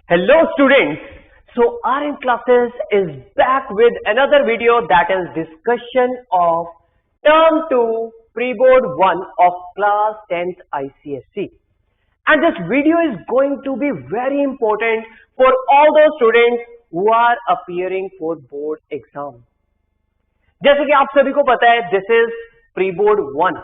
Hello students, so RN Classes is back with another video, that is discussion of term 2 pre-board 1 of class 10th ICSE, and this video is going to be very important for all those students who are appearing for board exam. जैसे कि आप सभी को पता है, this is pre-board 1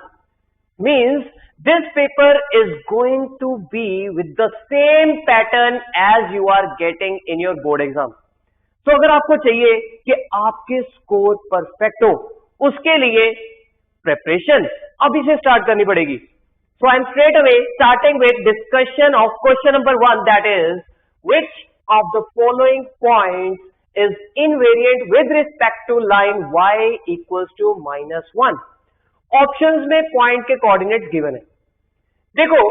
means this paper is going to be with the same pattern as you are getting in your board exam. So अगर आपको चाहिए कि आपके स्कोर परफेक्ट हो, उसके लिए प्रिपरेशन अभी से स्टार्ट करनी पड़ेगी. So I am straight away starting with discussion of question number 1, that is which of the following points is invariant with respect to line y equals to -1. Options में point के coordinate given है. देखो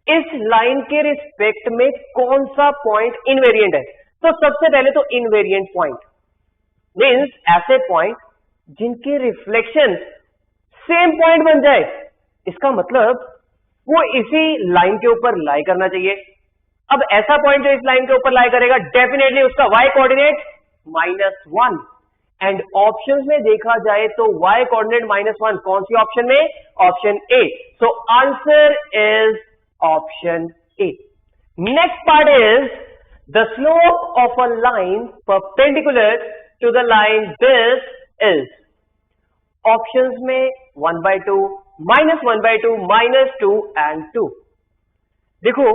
इस line के respect में कौन सा point invariant है. तो सबसे पहले तो इनवेरिएंट पॉइंट मींस ऐसे पॉइंट जिनके रिफ्लेक्शन सेम पॉइंट बन जाए. इसका मतलब वो इसी लाइन के ऊपर लाई करना चाहिए. अब ऐसा पॉइंट जो इस लाइन के ऊपर लाई करेगा, डेफिनेटली उसका y कोऑर्डिनेट -1. एंड ऑप्शंस में देखा जाए तो y कोऑर्डिनेट -1 कौन सी ऑप्शन में? Option A. So answer is option A. Next part is the slope of a line perpendicular to the line this is. Options में 1/2, -1/2, -2 एंड 2. देखो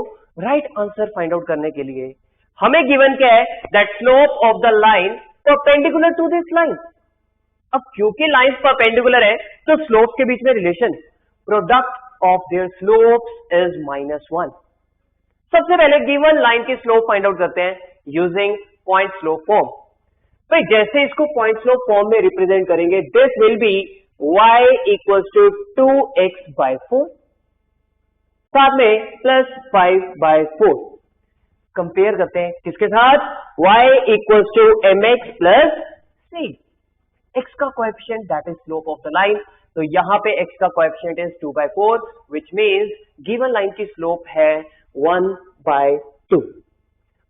राइट आंसर फाइंड आउट करने के लिए हमें गिवन क्या है? That slope of the line perpendicular to this line. अब क्योंकि लाइंस परपेंडिकुलर है तो स्लोप के बीच में relation product of their slopes is -1. सबसे पहले गिवन लाइन की स्लोप फाइंड आउट करते हैं यूजिंग पॉइंट स्लोप फॉर्म. भाई जैसे इसको पॉइंट स्लोप फॉर्म में रिप्रेजेंट करेंगे, this will be y equals to 2x/4 साथ में +5/4. कंपेयर करते हैं किसके साथ? y equals to mx plus c. x का coefficient that is slope of the line. तो यहां पे x का coefficient is 2/4 which means given line की स्लोप है 1/2.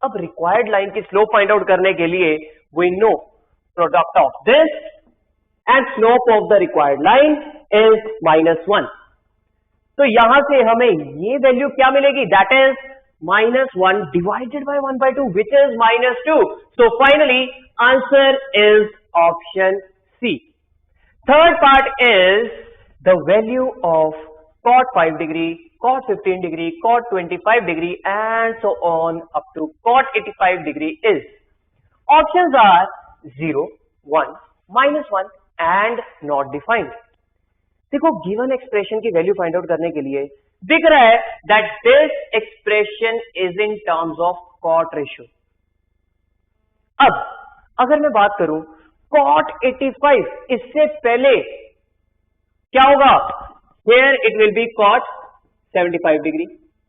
अब रिक्वायर्ड लाइन की स्लोप फाइंड आउट करने के लिए we know product of this and slope of the required line is -1. तो यहां से हमें ये वैल्यू क्या मिलेगी? That is -1 divided by 1/2 which is -2. So finally answer is option C. Third part is the value of cot 5 degree, cot 15 degree, cot 25 degree and so on up to cot 85 degree is. Options are 0, 1, -1 and not defined. देखो given expression की value find out करने के लिए दिख रहा है that this expression is in terms of cot ratio. अब अगर मैं बात करूं कॉट 85, इससे पहले क्या होगा? Here it will be cot 75 degree.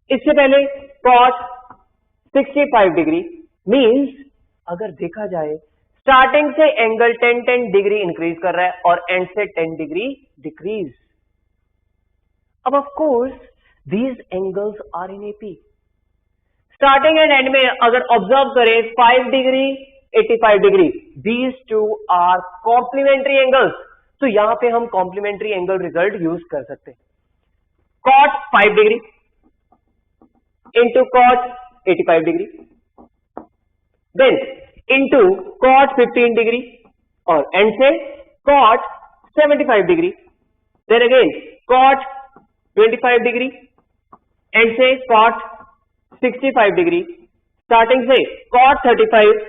इससे पहले कॉट 65 डिग्री. मींस अगर देखा जाए स्टार्टिंग से एंगल 10 डिग्री इंक्रीज कर रहा है और एंड से 10 डिग्री डिक्रीज. अब of course these angles are in AP. Starting and and में अगर ऑब्जर्व करें 5 degree 85 degree, these two are complementary angles. तो यहां पे हम कॉम्प्लीमेंट्री एंगल रिजल्ट यूज कर सकते हैं. cot 5 degree into cot 85 degree, then into cot 15 degree और एंड से cot 75 degree, then again cot 25 degree end से cot 65 डिग्री, स्टार्टिंग से cot 35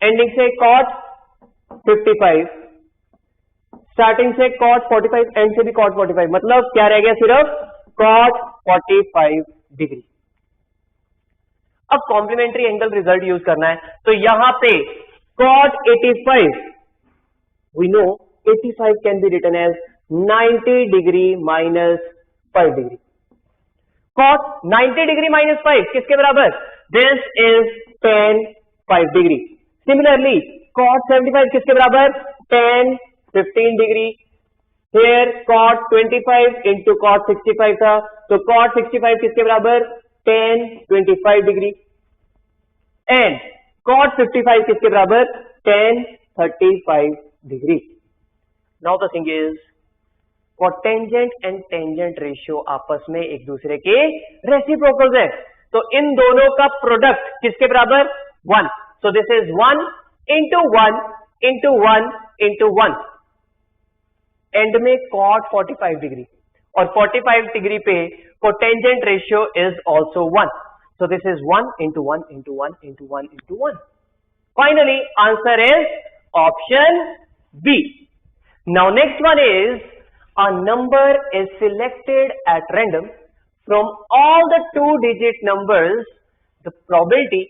एंडिंग से cot 55, स्टार्टिंग से cot 45 एंड से भी cot 45. मतलब क्या रह गया? सिर्फ cot 45 डिग्री. अब कॉम्प्लीमेंट्री एंगल रिजल्ट यूज करना है तो यहां पे cot 85 we know 85 can be written as 90 degree -5 degree. cot 90 degree -5 किसके बराबर? This is tan 5 degree. Similarly cot 75 किसके बराबर? tan 15 degree. Here cot 25 into cot 65 था तो cot 65 किसके बराबर? tan 25 डिग्री एंड cot 55 किसके बराबर, tan 35 degree. Now the thing is cotangent and tangent ratio आपस में एक दूसरे के रेसिप्रोकल्स है, तो इन दोनों का प्रोडक्ट किसके बराबर, 1. So this is 1 into 1 into 1 into 1. End में cot 45 डिग्री और 45 डिग्री पे cotangent ratio is also 1. So this is 1 into 1 into 1 into 1 into 1. Finally answer is option B. Now next one is a number is selected at random from all the 2-digit numbers. The probability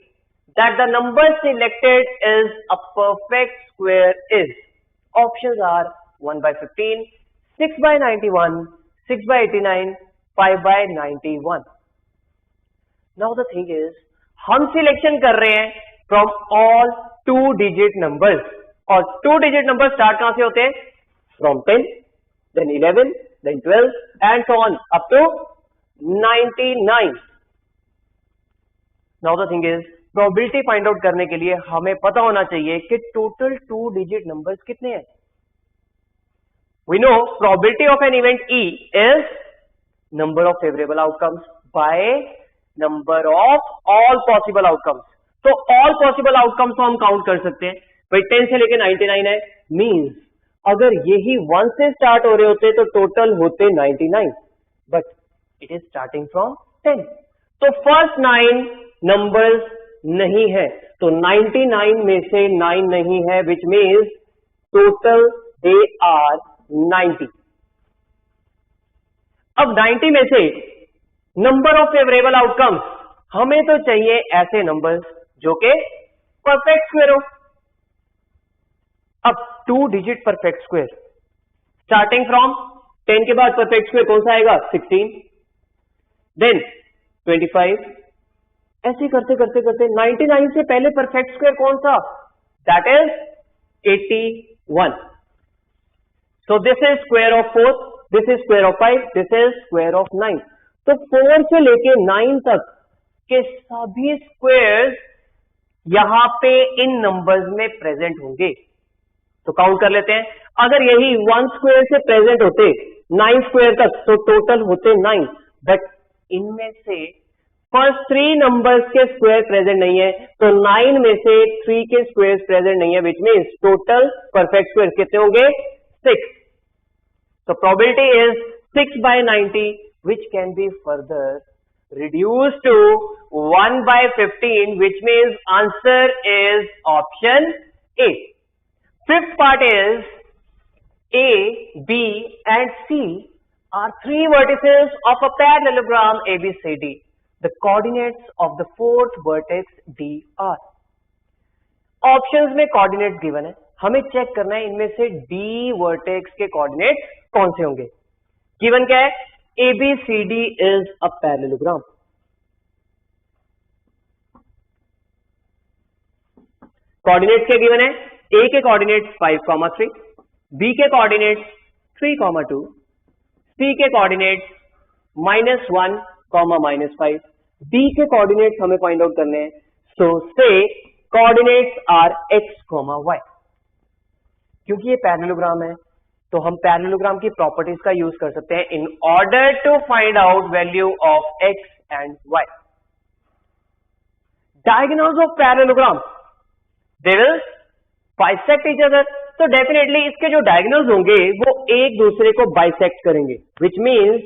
that the number selected is a perfect square is. Options are 1 by 15, 6 by 91, 6 by 89, 5 by 91. Now the thing is, हम selection कर रहे हैं from all 2-digit numbers, और 2-digit numbers start कहां से होते हैं, from 10, then 11, then 12 and so on up to 99. Now the thing is, probability find out करने के लिए हमें पता होना चाहिए कि total 2-digit numbers कितने हैं. We know probability of an event E is number of favorable outcomes by number of all possible outcomes. तो all possible outcomes को हम काउंट कर सकते हैं. भाई 10 से लेके 99 है, मीन्स अगर यही 1 से स्टार्ट हो रहे होते तो टोटल होते 99, but it is starting from 10. तो फर्स्ट 9 नंबर्स नहीं है, तो 99 में से 9 नहीं है, which means total they are 90. अब 90 में से नंबर ऑफ फेवरेबल आउटकम्स, हमें तो चाहिए ऐसे नंबर्स जो कि परफेक्ट स्क्वायर हो. अब 2-digit perfect square starting from 10 के बाद परफेक्ट स्क्वायर कौन सा आएगा, 16, देन 25, ऐसे करते करते करते 99 से पहले परफेक्ट स्क्वायर कौन सा, that is 81. So this is square of 4, this is square of 5, this is square of 9. तो 4 से लेके 9 तक के सभी स्क्वायर्स यहां पे इन नंबर्स में प्रेजेंट होंगे. तो काउंट कर लेते हैं. अगर यही 1 स्क्वायर से प्रेजेंट होते 9 स्क्वायर तक तो टोटल होते 9, बट इनमें से फर्स्ट 3 नंबर्स के स्क्वायर प्रेजेंट नहीं है, तो 9 में से 3 के स्क्वायर प्रेजेंट नहीं है, which means total perfect square कितने होंगे, 6. तो probability is 6 by 90, which can be further reduced to 1 by 15, which means answer is option A. Fifth part is A, B and C are 3 vertices of a parallelogram ABCD. The coordinates of the 4th vertex D are. Options में coordinates given है, हमें check करना है इनमें से D vertex के coordinates कौन से होंगे. given क्या है, ABCD is a parallelogram. coordinates क्या given है, A के कोऑर्डिनेट्स 5, 3, B के कोऑर्डिनेट्स 3, 2, C के कोऑर्डिनेट्स -1, -5, D के कोऑर्डिनेट्स हमें फाइंड आउट करने हैं. सो से कोऑर्डिनेट्स आर x, y. क्योंकि ये पैरेललोग्राम है तो हम पैरेललोग्राम की प्रॉपर्टीज का यूज कर सकते हैं in order to find out value of x and y. Diagonals of parallelogram, they will bisect each other. तो डेफिनेटली इसके जो डायगोनल्स होंगे वो एक दूसरे को बाइसेक्ट करेंगे, which means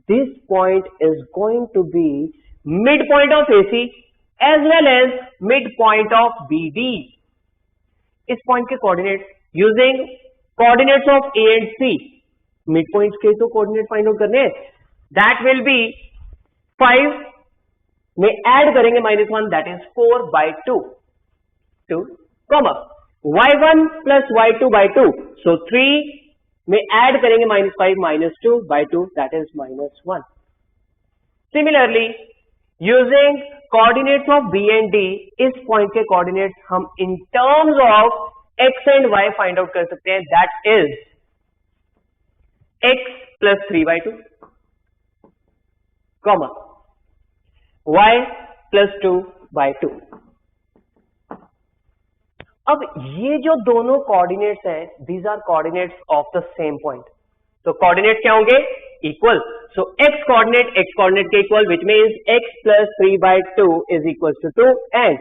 this point is going to be mid point of AC as well as mid point of BD. इस पॉइंट के coordinates using coordinates of A and C, mid points के तो कोऑर्डिनेट फाइंड आउट करने हैं, that will B 5 में add करेंगे -1, that is 4 by 2, comma y1 plus y2 by 2, so 3 में ऐड करेंगे -5 -2 by 2, that is -1. Similarly, using coordinates of B and D, इस पॉइंट के कोऑर्डिनेट्स हम in terms of x and y find out कर सकते हैं, that is x plus 3 by 2, comma y plus 2/2। अब ये जो दोनों कोऑर्डिनेट्स हैं, these are coordinates of the same point. तो कोऑर्डिनेट क्या होंगे? इक्वल। सो x कोऑर्डिनेट के equal, which means x plus 3/2 is equal to 2 and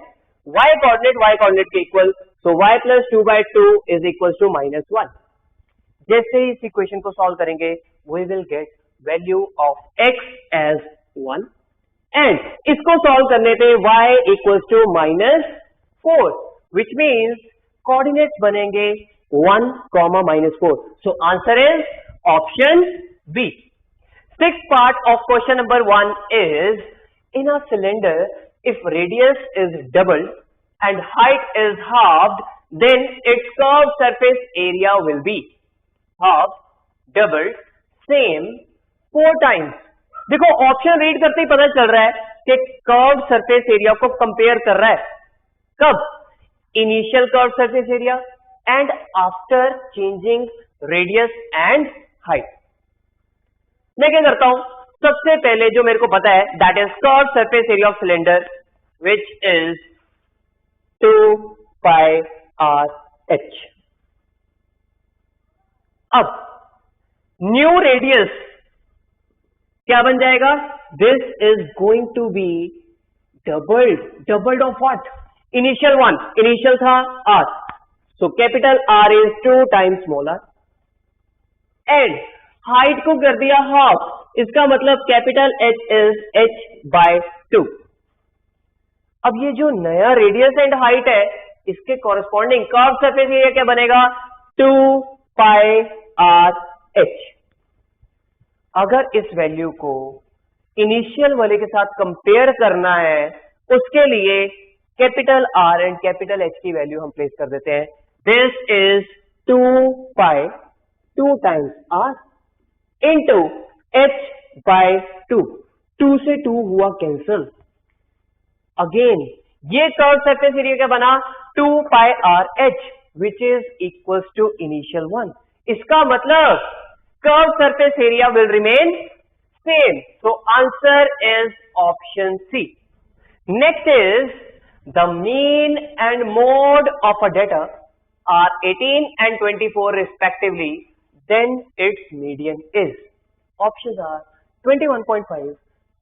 y coordinate के equal, so y plus 2/2 is equal to -1। जैसे ही इस equation को solve करेंगे we will get value of x as 1 and इसको solve करने पे y equal to -4, which means coordinates बनेंगे 1, -4. So answer is option B. Sixth part of question number 1 is, in a cylinder, if radius is doubled and height is halved, then its curved surface area will be halved, doubled, same, 4 times. देखो option read करते ही पता चल रहा है कि curve surface area को compare कर रहा है। कब? Initial curve surface area and after changing radius and height. मैं क्या करता हूं, सबसे पहले जो मेरे को पता है that is curve surface area of cylinder which is 2πr(h). अब न्यू रेडियस क्या बन जाएगा? This is going to be doubled of what? Initial था r, so capital R is 2 times small r and height को कर दिया half, इसका मतलब कैपिटल H इज h/2। अब ये जो नया रेडियस एंड हाइट है, इसके कॉरेस्पॉन्डिंग कर्व सरफेस एरिया क्या बनेगा? 2πr(h). अगर इस वैल्यू को इनिशियल वाले के साथ कंपेयर करना है, उसके लिए capital R and capital H की वैल्यू हम प्लेस कर देते हैं। This is 2π 2 times R into h/2। 2 से 2 हुआ कैंसल। अगेन ये कर्व सरफेस एरिया क्या बना? 2πr(h) which is equal to initial 1। इसका मतलब curve surface area will remain same. So answer is option C. Next is the mean and mode of a data are 18 and 24 respectively, then its median is. Options are 21.5,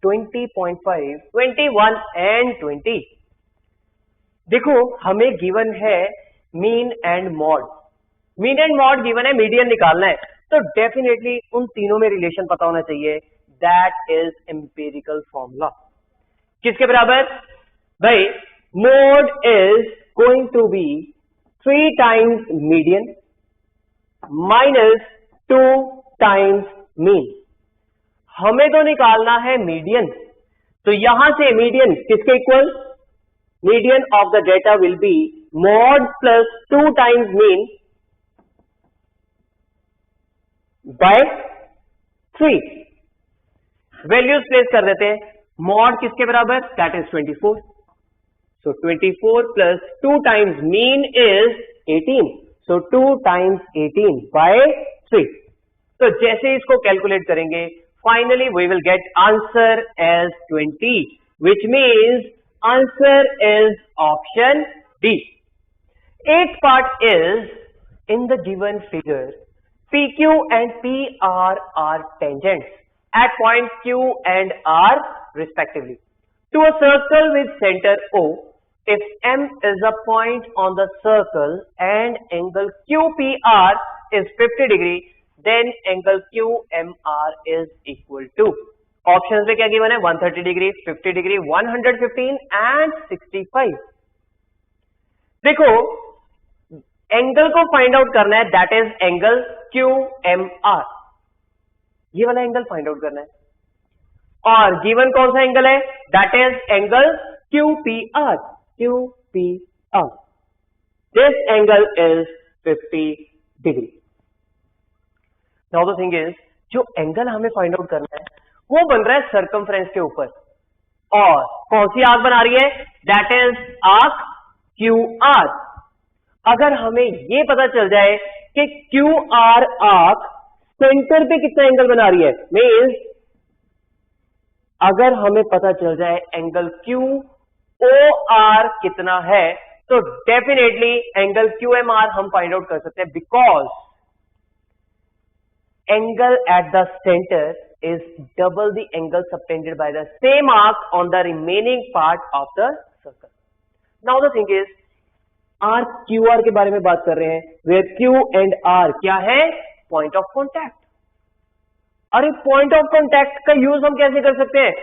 20.5, 21 and 20. देखो हमें given है mean and mod. Mean and mod given है, median निकालना है, तो definitely उन तीनों में रिलेशन पता होना चाहिए। That is empirical formula. किसके बराबर? भाई mode is going to be 3 times median minus 2 times mean. हमें तो निकालना है मीडियन, तो यहां से मीडियन किसके equal? Median of the data will be mod plus 2 times mean by 3। Values place कर देते हैं। मॉड किसके बराबर? That is 24। So 24 plus 2 times mean is 18. So 2 times 18 by 3. तो जैसे इसको कैलकुलेट करेंगे, finally we will get answer as 20, which means answer is option D. Eighth part is, in the given figure, PQ and PR are tangents at point Q and R respectively to a circle with center O. If M is a point on the circle and angle QPR is 50 degree, then angle QMR is equal to. Options में क्या given है? 130 degree, 50 degree, 115 and 65. देखो angle को find out करना है, that is angle QMR। ये वाला angle find out करना है, और गिवन कौन सा एंगल है? That is angle QPR। This angle is 50 degree. Now the thing is, जो एंगल हमें फाइंड आउट करना है वो बन रहा है सर्कमफ्रेंस के ऊपर, और कौन सी आर्क बना रही है? That is arc QR। अगर हमें ये पता चल जाए कि QR आर्क सेंटर पे कितना एंगल बना रही है, मींस अगर हमें पता चल जाए एंगल क्यू ओ आर कितना है तो definitely angle Q M R हम फाइंड आउट कर सकते हैं, because angle at the center is double the angle subtended by the same arc on the remaining part of the circle. Now the thing is, arc QR के बारे में बात कर रहे हैं, where Q and R क्या है? Point of contact. अरे point of contact का यूज हम कैसे कर सकते हैं?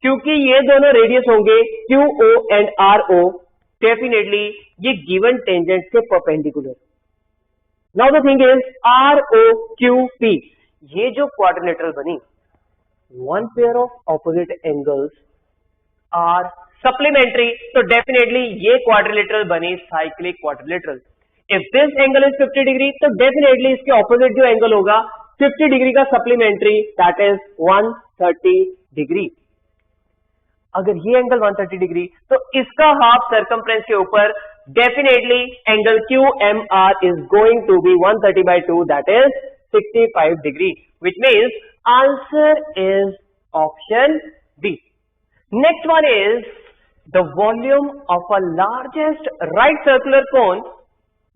क्योंकि ये दोनों रेडियस होंगे QO and RO, डेफिनेटली ये गिवन टेंजेंट के perpendicular. Now the thing is, ROQP, ये जो क्वाड्रिलेटरल बनी, one pair of opposite angles are supplementary, तो डेफिनेटली ये क्वाड्रिलेटरल बनी cyclic quadrilateral. If this angle is 50 degree तो डेफिनेटली इसके ऑपोजिट जो एंगल होगा 50 डिग्री का सप्लीमेंट्री, दैट इज 130 डिग्री. अगर ये एंगल 130 डिग्री तो इसका हाफ सर्कमफ्रेंस के ऊपर definitely angle QMR is going to be 130 by 2, that is 65 degree, which means answer is option B. Next one is the volume of a largest right circular cone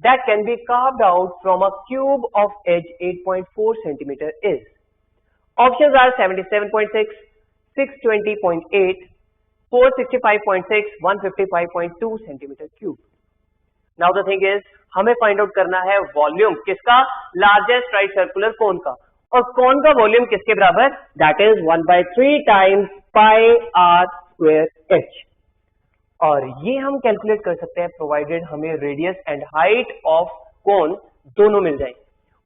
that can be carved out from a cube of edge 8.4 centimeter is. Options are 77.6, 620.8, 465.6, 155.2 centimeter cube. Now the thing is, हमें find out करना है volume किसका? Largest right circular cone का. और कोन का volume किसके बराबर? That is 1/3 times pi are square H. और ये हम कैलकुलेट कर सकते हैं प्रोवाइडेड हमें radius and height of cone दोनों मिल जाए.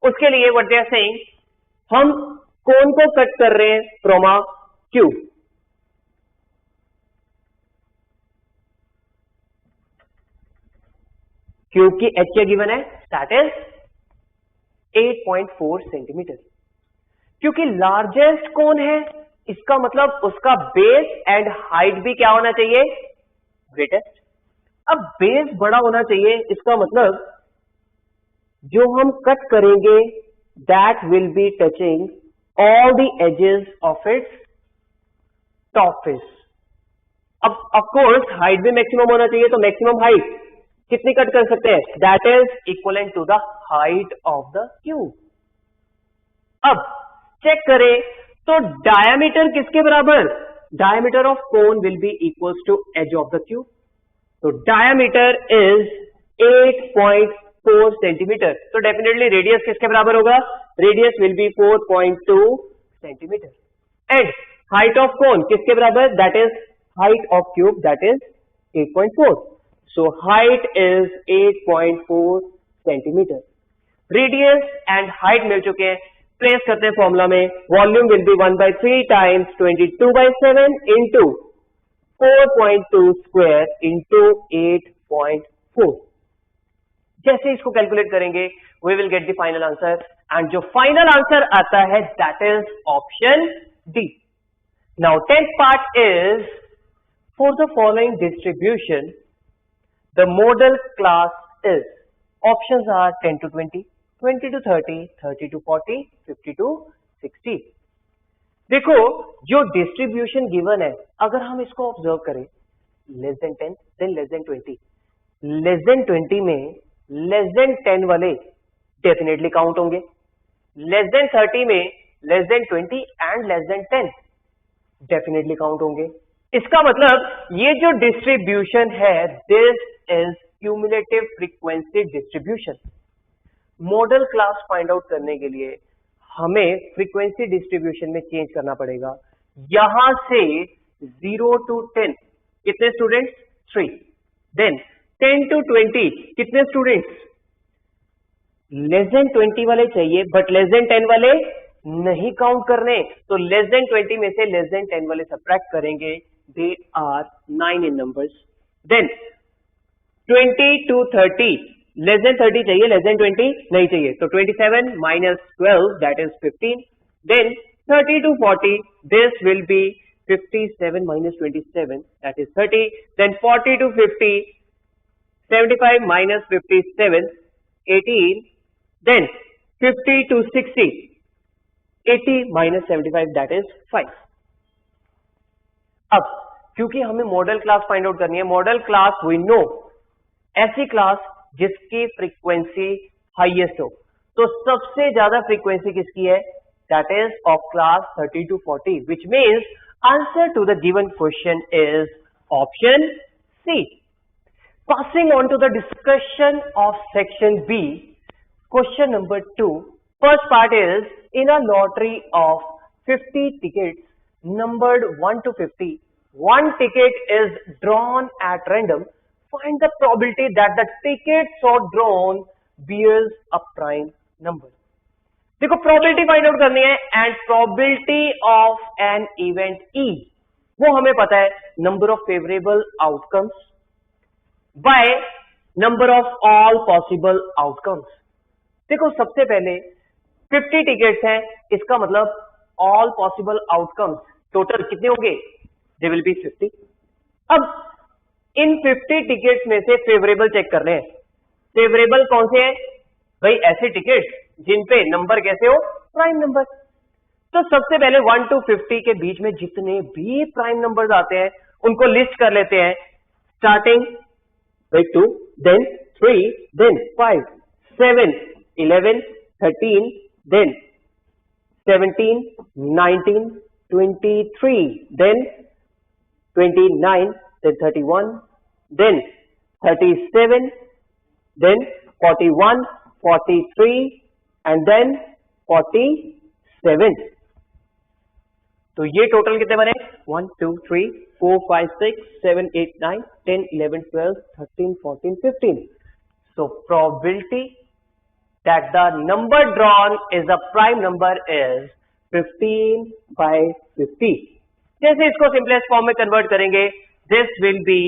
उसके लिए व्हाट दे आर सेइंग, हम कोन को कट कर रहे हैं फ्रॉम अ क्यूब. क्यूब की एच क्या गिवन है? That is 8.4 centimetre. क्योंकि लार्जेस्ट कोन है इसका मतलब उसका बेस एंड हाइट भी क्या होना चाहिए? ग्रेटेस्ट. अब बेस बड़ा होना चाहिए, इसका मतलब जो हम कट करेंगे that will be touching all the edges of its top face. अब ऑफकोर्स हाइट भी मैक्सिमम होना चाहिए, तो मैक्सिमम हाइट कितनी कट कर सकते हैं? That is equivalent to the height of the cube. अब चेक करें तो डायमीटर किसके बराबर? Diameter of cone will be equals to edge of the cube. तो डायमीटर इज 8.4 सेंटीमीटर. तो डेफिनेटली रेडियस किसके बराबर होगा? Radius will be 4.2 centimetre. And height of cone किसके बराबर? That is height of cube, that is 8.4. So height is 8.4 centimeter. Radius and height मिल चुके हैं. Place करते हैं फॉर्मूला में. Volume will be 1/3 times 22/7 into 4.2 square into 8.4. जैसे इसको calculate करेंगे we will get the final answer. And जो final answer आता है that is option D. Now 10th part is for the following distribution. The model class is, options are 10 to 20, 20 to 30, 30 to 40, 50 to 60. देखो जो distribution given है अगर हम इसको observe करें, less than 10 than less than 20, less than 20 में less than 10 वाले definitely count होंगे, लेस देन 30 में less than 20 and less than 10 definitely count होंगे. इसका मतलब ये जो डिस्ट्रीब्यूशन है this is cumulative frequency distribution. Model class find out करने के लिए हमें फ्रीक्वेंसी डिस्ट्रीब्यूशन में चेंज करना पड़ेगा. यहां से 0 to 10 कितने स्टूडेंट्स? 3. देन 10 to 20 कितने स्टूडेंट्स? लेस देन 20 वाले चाहिए बट लेस देन 10 वाले नहीं काउंट करने, तो लेस देन 20 में से लेस देन 10 वाले सब्ट्रैक्ट करेंगे. They are 9 in numbers. Then 20 to 30, less than 30 चाहिए, लेस देन 20 नहीं चाहिए, तो 27 minus 12 that is 15. Then 30 to 40, this will be 57 minus 27 that is 30. Then 40 to 50, 75 minus 57, 18. Then 50 to 60, 80 minus 75 that is 5. अब क्योंकि हमें model class find out करनी है, model class we know ऐसी क्लास जिसकी फ्रीक्वेंसी हाईएस्ट हो, तो सबसे ज्यादा फ्रीक्वेंसी किसकी है? That is of class 30 to 40, which means answer to the given question is option C. Passing on to the discussion of section B, question number 2. First part is, in a lottery of 50 tickets numbered 1 to 50, one ticket is drawn at random. Find the probability that the ticket so drawn bears a prime number. देखो probability find out करनी है, and probability of an event E वो हमें पता है, number of favorable outcomes by number of all possible outcomes. देखो सबसे पहले 50 टिकट्स हैं, इसका मतलब all possible outcomes टोटल कितने होंगे? They will be 50. अब इन 50 टिकट्स में से फेवरेबल चेक कर रहे हैं. फेवरेबल कौन से हैं भाई? ऐसे टिकट्स जिन पे नंबर कैसे हो? Prime number. तो सबसे पहले 1 to 50 के बीच में जितने भी प्राइम नंबर्स आते हैं उनको लिस्ट कर लेते हैं, starting 2, then 3, then 5, 7, 11, 13, then 17, 19, 23, then 29, then 31, then 37, then 41, 43, and then 47. तो ये टोटल कितने बने? 1, 2, 3, 4, 5, 6, 7, 8, 9, 10, 11, 12, 13, 14, 15. So probability that the number drawn is a prime number is 15 by 50. जैसे इसको सिंपलेस्ट फॉर्म में कन्वर्ट करेंगे, this will be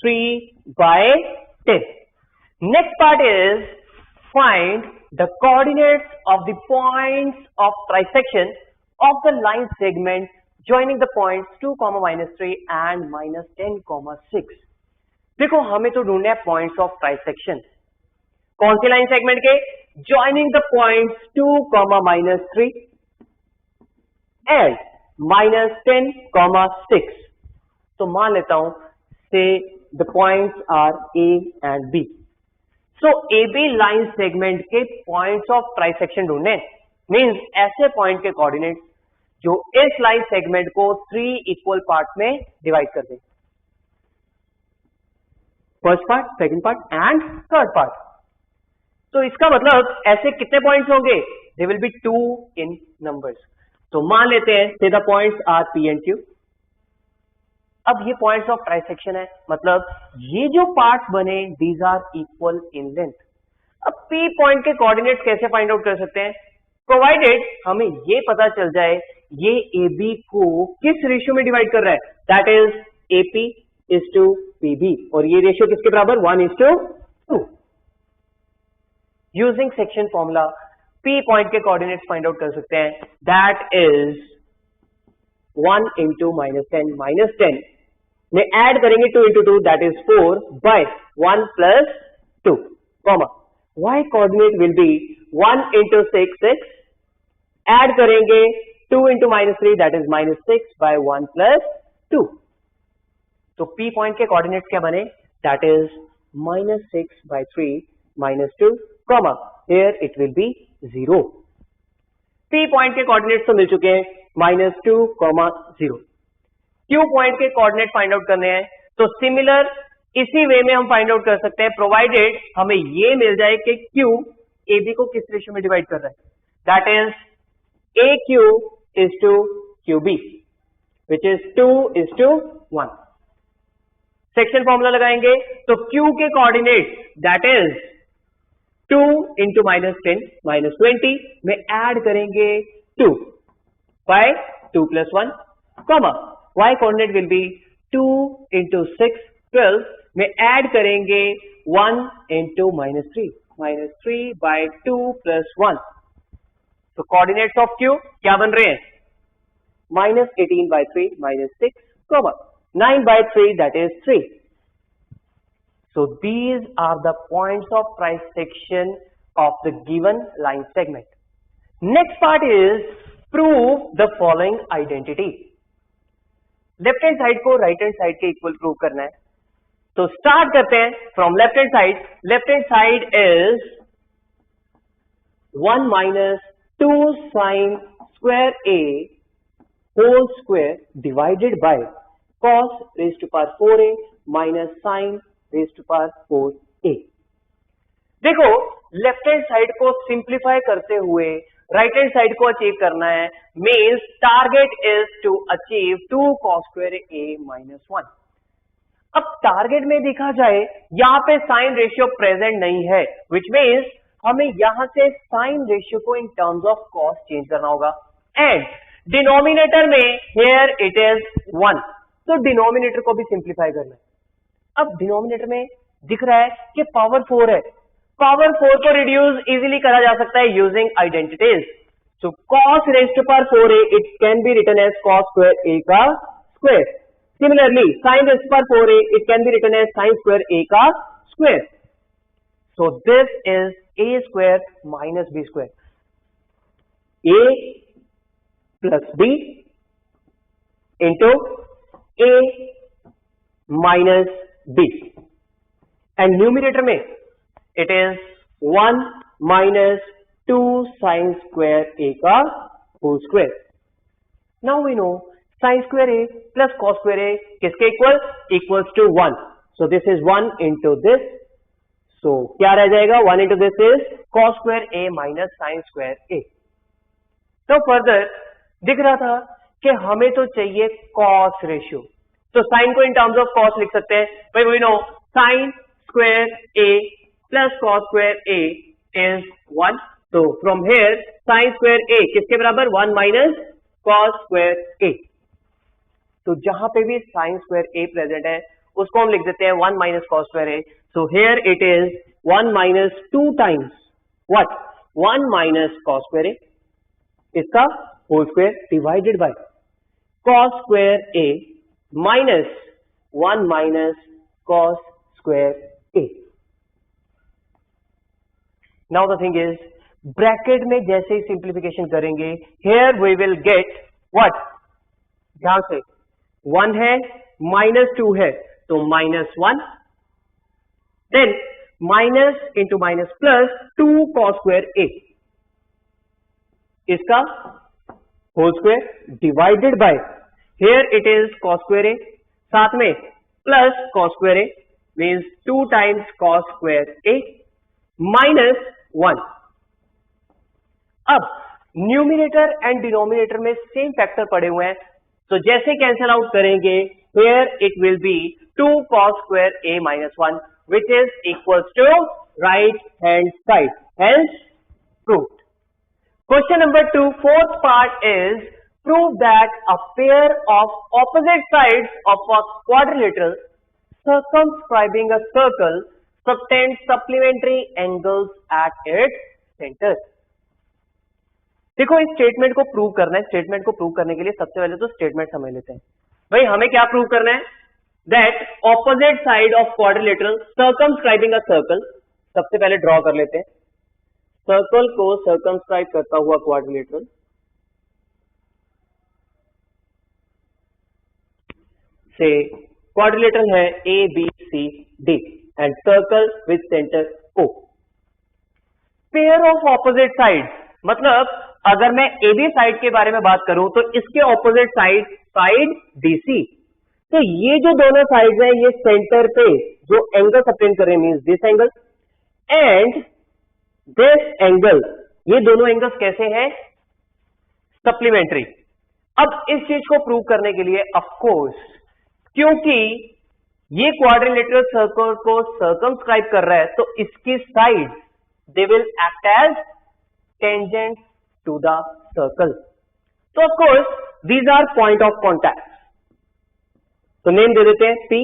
3 by 10. Next part is find the coordinates of the points of trisection of the line segment joining the points 2, -3 and -10, 6. देखो हमें तो ढूंढना है points of trisection. कौन सी लाइन सेगमेंट के? Joining the points 2, -3 and -10, 6. तो मान लेता हूं say the points are A and B. So AB line segment के पॉइंट्स ऑफ ट्राइसेक्शन ढूंढने, मींस ऐसे पॉइंट के कोऑर्डिनेट्स जो इस लाइन सेगमेंट को 3 इक्वल पार्ट में डिवाइड कर दें. First part, second part and third part. तो इसका मतलब ऐसे कितने पॉइंट्स होंगे? They will be 2 in numbers. तो मान लेते हैं say the points are P and Q. अब ये पॉइंट्स ऑफ ट्राइसेक्शन है, मतलब ये जो पार्ट्स बने these are equal in length. अब P पॉइंट के कोऑर्डिनेट्स कैसे फाइंड आउट कर सकते हैं? प्रोवाइडेड हमें ये पता चल जाए ये AB को किस रेशियो में डिवाइड कर रहा है, that is AP is to PB, और ये रेशियो किसके बराबर? 1:2. Using section formula P point के कोऑर्डिनेट्स फाइंड आउट कर सकते हैं, दैट इज 1 into -10, -10 में ऐड करेंगे 2 into 2, that is 4 by 1 plus 2, comma y coordinate will be 1 into 6, 6 add करेंगे 2 into -3, that is -6 by 1 plus 2. तो P पॉइंट के coordinates क्या बने? That is -6 by 3, -2, comma here it will B 0. P point के coordinates तो मिल चुके हैं, -2, 0. Q point के कोऑर्डिनेट फाइंड आउट करने हैं, तो सिमिलर इसी वे में हम फाइंड आउट कर सकते हैं, प्रोवाइडेड हमें ये मिल जाए कि Q AB को किस रेशियो में डिवाइड कर रहा है, that is AQ is to QB, which is 2:1. Section formula लगाएंगे, तो Q के कोऑर्डिनेट दैट इज 2 into -10, -20 में ऐड करेंगे 2 by 2 plus 1, comma y coordinate will be 2 into 6, 12 में ऐड करेंगे 1 into -3, -3 by 2 plus 1. तो कोऑर्डिनेट्स ऑफ Q क्या बन रहे हैं? -18 by 3, -6, 9 by 3, that is 3. So these are the points of trisection of the given line segment. Next part is prove the following identity. Left hand side को right hand side के equal prove करना है। तो start करते हैं from left hand side. Left hand side is 1 minus 2 sine square A whole square divided by cos raise to power 4a minus sine raise to power 4a। देखो left hand side को simplify करते हुए right hand side को achieve करना है, means target is to achieve 2 cos square a minus 1। अब target में देखा जाए यहां पे साइन रेशियो प्रेजेंट नहीं है, विच मीन्स हमें यहां से साइन रेशियो को इन टर्म्स ऑफ कॉस चेंज करना होगा। एंड डिनोमिनेटर में हियर इट इज 1, तो डिनोमिनेटर को भी सिंप्लीफाई करना है। अब डिनोमिनेटर में दिख रहा है कि पावर 4 है, पावर 4 को रिड्यूस इजीली करा जा सकता है using identities. So cos raise to power 4a it can be written as cos square a का square. Similarly sin raise to power 4a it can be written as sin square a का square. So this is a square minus b square, a plus b into a minus b, and numerator में it is 1 minus 2 sin square a का whole square. Now we know sin square a plus cos square a किसके equal? Equals to 1. So this is 1 into this. So क्या रह जाएगा? 1 into this is cos square a minus sin square a. तो further दिख रहा था कि हमें तो चाहिए cos रेशियो, तो sin को in terms of cos लिख सकते हैं। भाई we know sin square a plus cos square a is 1. So from here sin square a किसके बराबर? 1 minus cos square a. तो जहां पे भी sin square a प्रेजेंट है उसको हम लिख देते हैं 1 minus cos square a. So here it is 1 minus 2 times what? 1 minus cos square a इसका whole square divided by cos square a minus 1 minus cos square a. Now the thing is, bracket में जैसे ही simplification करेंगे here we will get what? ध्यान से 1 है minus 2 है तो minus 1, then minus into minus plus 2 cos square a इसका whole square divided by here it is cos square a, साथ में plus cos square a means 2 times cos square a minus 1। अब numerator and denominator में same factor पड़े हुए हैं, तो जैसे कैंसिल आउट करेंगे here it will be 2 cos square a minus 1 which is equals to right hand side, hence proved. Question number 2, fourth part is prove that a pair of opposite sides of a quadrilateral circumscribing a circle subtend supplementary angles at its center. देखो इस statement को prove करना है। Statement को prove करने के लिए सबसे पहले तो स्टेटमेंट समझ लेते हैं। भाई हमें क्या प्रूव करना है? That opposite side of quadrilateral circumscribing a circle, सबसे पहले ड्रॉ कर लेते हैं सर्कल को सर्कमस्क्राइब करता हुआ क्वाड्रिलेटरल, से क्वाड्रिलेटरल है A B C D and circle with centre O. Pair of opposite side मतलब अगर मैं ए बी साइड के बारे में बात करूं तो इसके ऑपोजिट साइड साइड डीसी, तो ये जो दोनों साइड्स हैं ये सेंटर पे जो एंगल सबटेंड कर रहे हैं means this angle and this angle, ये दोनों एंगल्स कैसे हैं? सप्लीमेंट्री। अब इस चीज को प्रूव करने के लिए ऑफ कोर्स क्योंकि ये क्वाड्रिलेटरल सर्कल को सर्कमस्क्राइब कर रहा है तो इसकी side they will act as tangent to the circle, तो of course these are point of contact, तो नेम दे देते हैं P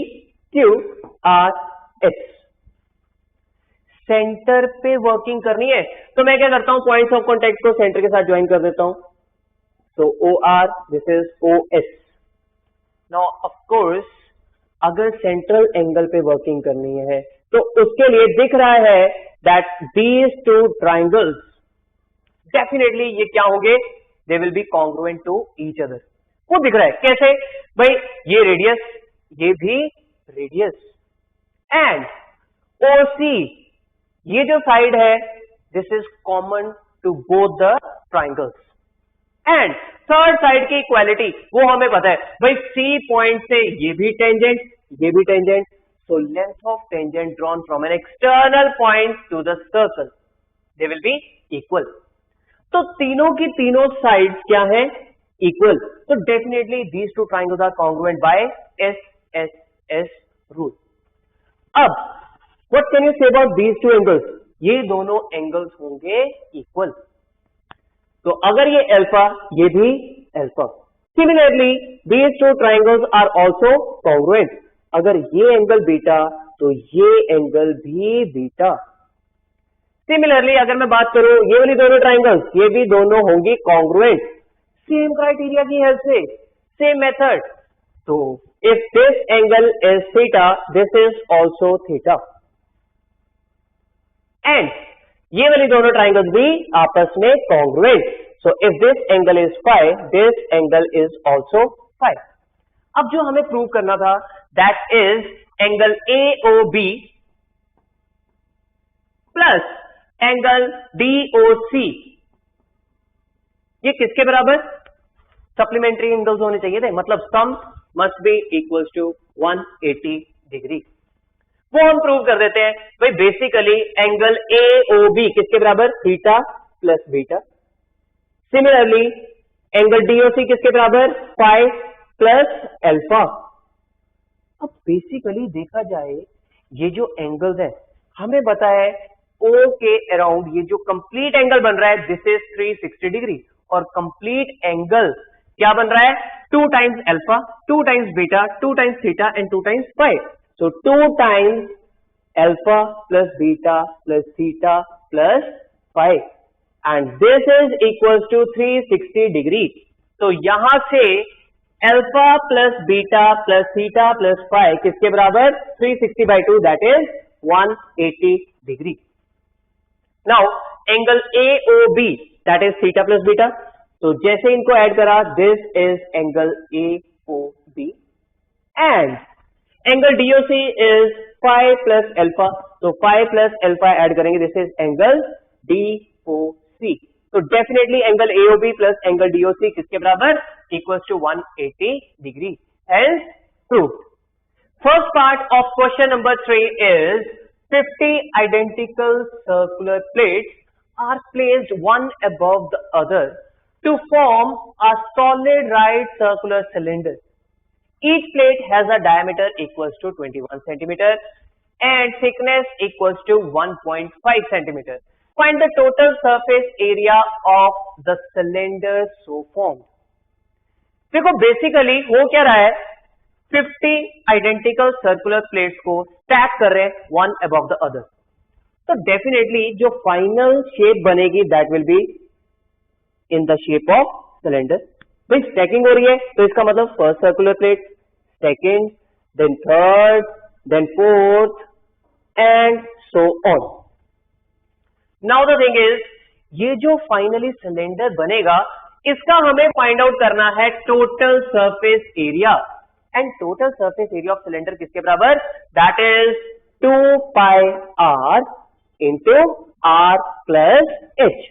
Q R S. Centre पे वर्किंग करनी है तो मैं क्या करता हूं, पॉइंट्स ऑफ कॉन्टैक्ट को सेंटर के साथ ज्वाइन कर देता हूं, so OR this is OS। now of course अगर सेंट्रल एंगल पे वर्किंग करनी है तो उसके लिए दिख रहा है that these two triangles definitely ये क्या होंगे, they will be congruent to each other। वो दिख रहा है कैसे भाई, ये रेडियस, ये भी रेडियस, एंड OC ये जो साइड है this is common to both the triangles, and third side की इक्वालिटी वो हमें पता है भाई, C पॉइंट से ये भी टेंजेंट, ये भी tangent, so length of tangent drawn from an external point to the circle they will be equal. तो तीनों की तीनों साइड्स क्या हैं, इक्वल, तो definitely these two triangles are congruent by SSS rule. अब what can you say about these two angles, ये दोनों एंगल्स होंगे इक्वल, तो अगर ये अल्फा ये भी alpha. Similarly these two triangles are also congruent, अगर ये एंगल बीटा तो ये एंगल भी बीटा. सिमिलरली अगर मैं बात करूं ये वाली दोनों ट्राइंगल्स, ये भी दोनों होंगी कॉन्ग्रुएंट, सेम क्राइटेरिया की हेल्प से, सेम मेथड. तो if this angle is theta this is also theta, and ये वाली दोनों ट्राइंगल्स भी आपस में congruent, so if this angle is phi this angle is also phi. अब जो हमें प्रूव करना था that is angle AOB plus angle DOC, ये किसके बराबर, सप्लीमेंट्री एंगल्स होने चाहिए थे, मतलब sum must be equals to 180 degree. वो हम प्रूव कर देते हैं भाई, बेसिकली एंगल AOB किसके बराबर, theta plus beta. Similarly angle DOC किसके बराबर, फाई प्लस अल्फा. अब बेसिकली देखा जाए ये जो एंगल्स है हमें बताया है O के अराउंड ये जो कंप्लीट एंगल बन रहा है दिस इज 360 डिग्री, और कंप्लीट एंगल क्या बन रहा है, 2 times alpha, 2 times beta, 2 times theta and 2 times phi. So 2 times alpha plus beta plus theta plus phi, and this is equals to 360 degree. तो यहां से alpha plus beta plus theta plus phi किसके बराबर, 360/2 that is 180 degree. Now angle AOB that is theta plus beta, तो जैसे इनको add करा this is angle AOB, and angle DOC is phi plus alpha, तो फाई प्लस अल्फा ऐड करेंगे this is angle DOC. तो definitely angle AOB plus angle DOC किसके बराबर, equals to 180 degree. Hence proved. First part of question number 3 is 50 identical circular plates are placed one above the other to form a solid right circular cylinder. Each plate has a diameter equals to 21 centimeter and thickness equals to 1.5 centimeter. Find the total surface area of the cylinder so formed. देखो basically हो क्या रहा है, 50 identical circular plates को stack कर रहे हैं one above the other, तो डेफिनेटली जो फाइनल शेप बनेगी that will be in the shape of cylinder. भाई स्टैकिंग हो रही है तो इसका मतलब first circular plate, second, then third, then fourth and so on. Now the thing is ये जो फाइनली सिलेंडर बनेगा इसका हमें फाइंड आउट करना है total surface area, and total surface area of cylinder किसके बराबर, that is 2 pi r into r plus h.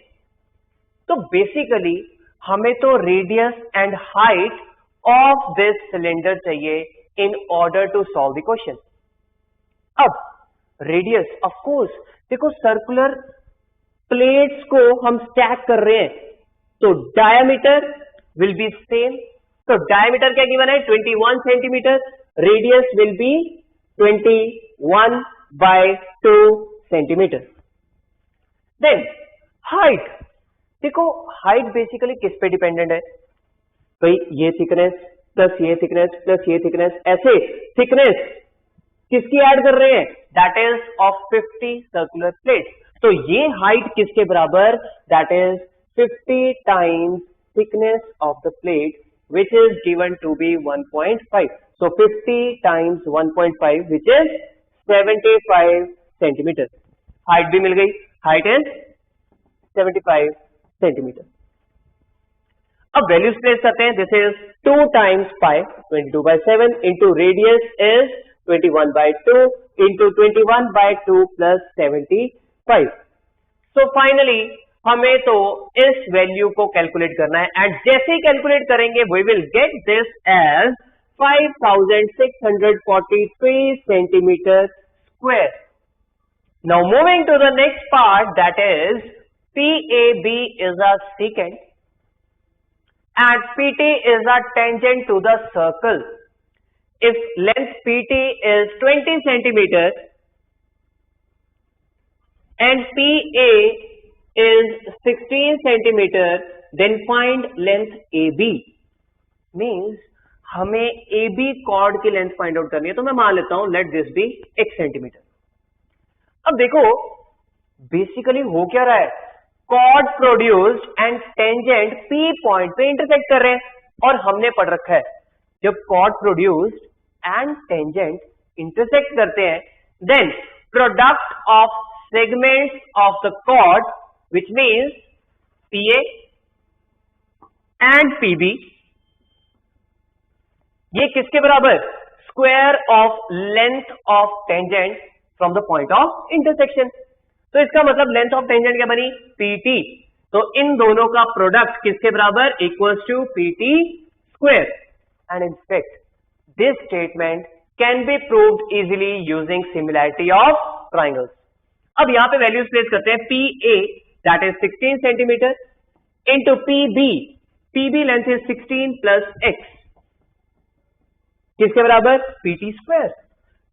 तो बेसिकली हमें तो radius and height of this cylinder चाहिए in order to solve the question. अब radius of course देखो circular plates को हम स्टैक कर रहे हैं तो डायमीटर विल बी सेम. तो डायमीटर क्या गिवन है, 21 centimetre, radius will be 21/2 centimetre. Then height, देखो हाइट बेसिकली किस पे डिपेंडेंट है भाई, ये थिकनेस प्लस ये थिकनेस प्लस ये थिकनेस, ऐसे थिकनेस किसकी ऐड कर रहे हैं, that is of 50 circular plates. तो ये हाइट किसके बराबर, that is 50 times thickness of the plate which is given to be 1.5. So 50 times 1.5 which is 75 centimeter. Height भी मिल गई, height is 75 centimeter. अब वैल्यूज प्लेस करते हैं. This is 2 times pi 22/7 into radius is 21/2 into 21/2 plus 75. So finally हमें तो इस value को calculate करना है एंड जैसे ही कैलकुलेट करेंगे we will get this as 5643 centimetre square. Now moving to the next part, that is PAB is a secant and PT is a tangent to the circle. If length PT is 20 centimeter and PA is 16 centimeter, then find length AB. Means हमें AB chord की length find out करनी है. तो मैं मान लेता हूं let this be x centimetre. अब देखो बेसिकली हो क्या रहा है, chord produced and tangent P point पे इंटरसेक्ट कर रहे हैं. और हमने पढ़ रखा है जब chord produced and tangent intersect करते हैं then product of segments of the chord which means PA and PB ये किसके बराबर, square of length of tangent from the point of intersection. तो इसका मतलब लेंथ ऑफ टेंजेंट क्या बनी, PT. तो इन दोनों का प्रोडक्ट किसके बराबर, equals to PT square. And in fact this statement can be proved easily using similarity of triangles. अब यहां पे वैल्यूज प्लेस करते हैं. PA that is 16 centimeter into PB length is 16 plus x किसके बराबर, PT square.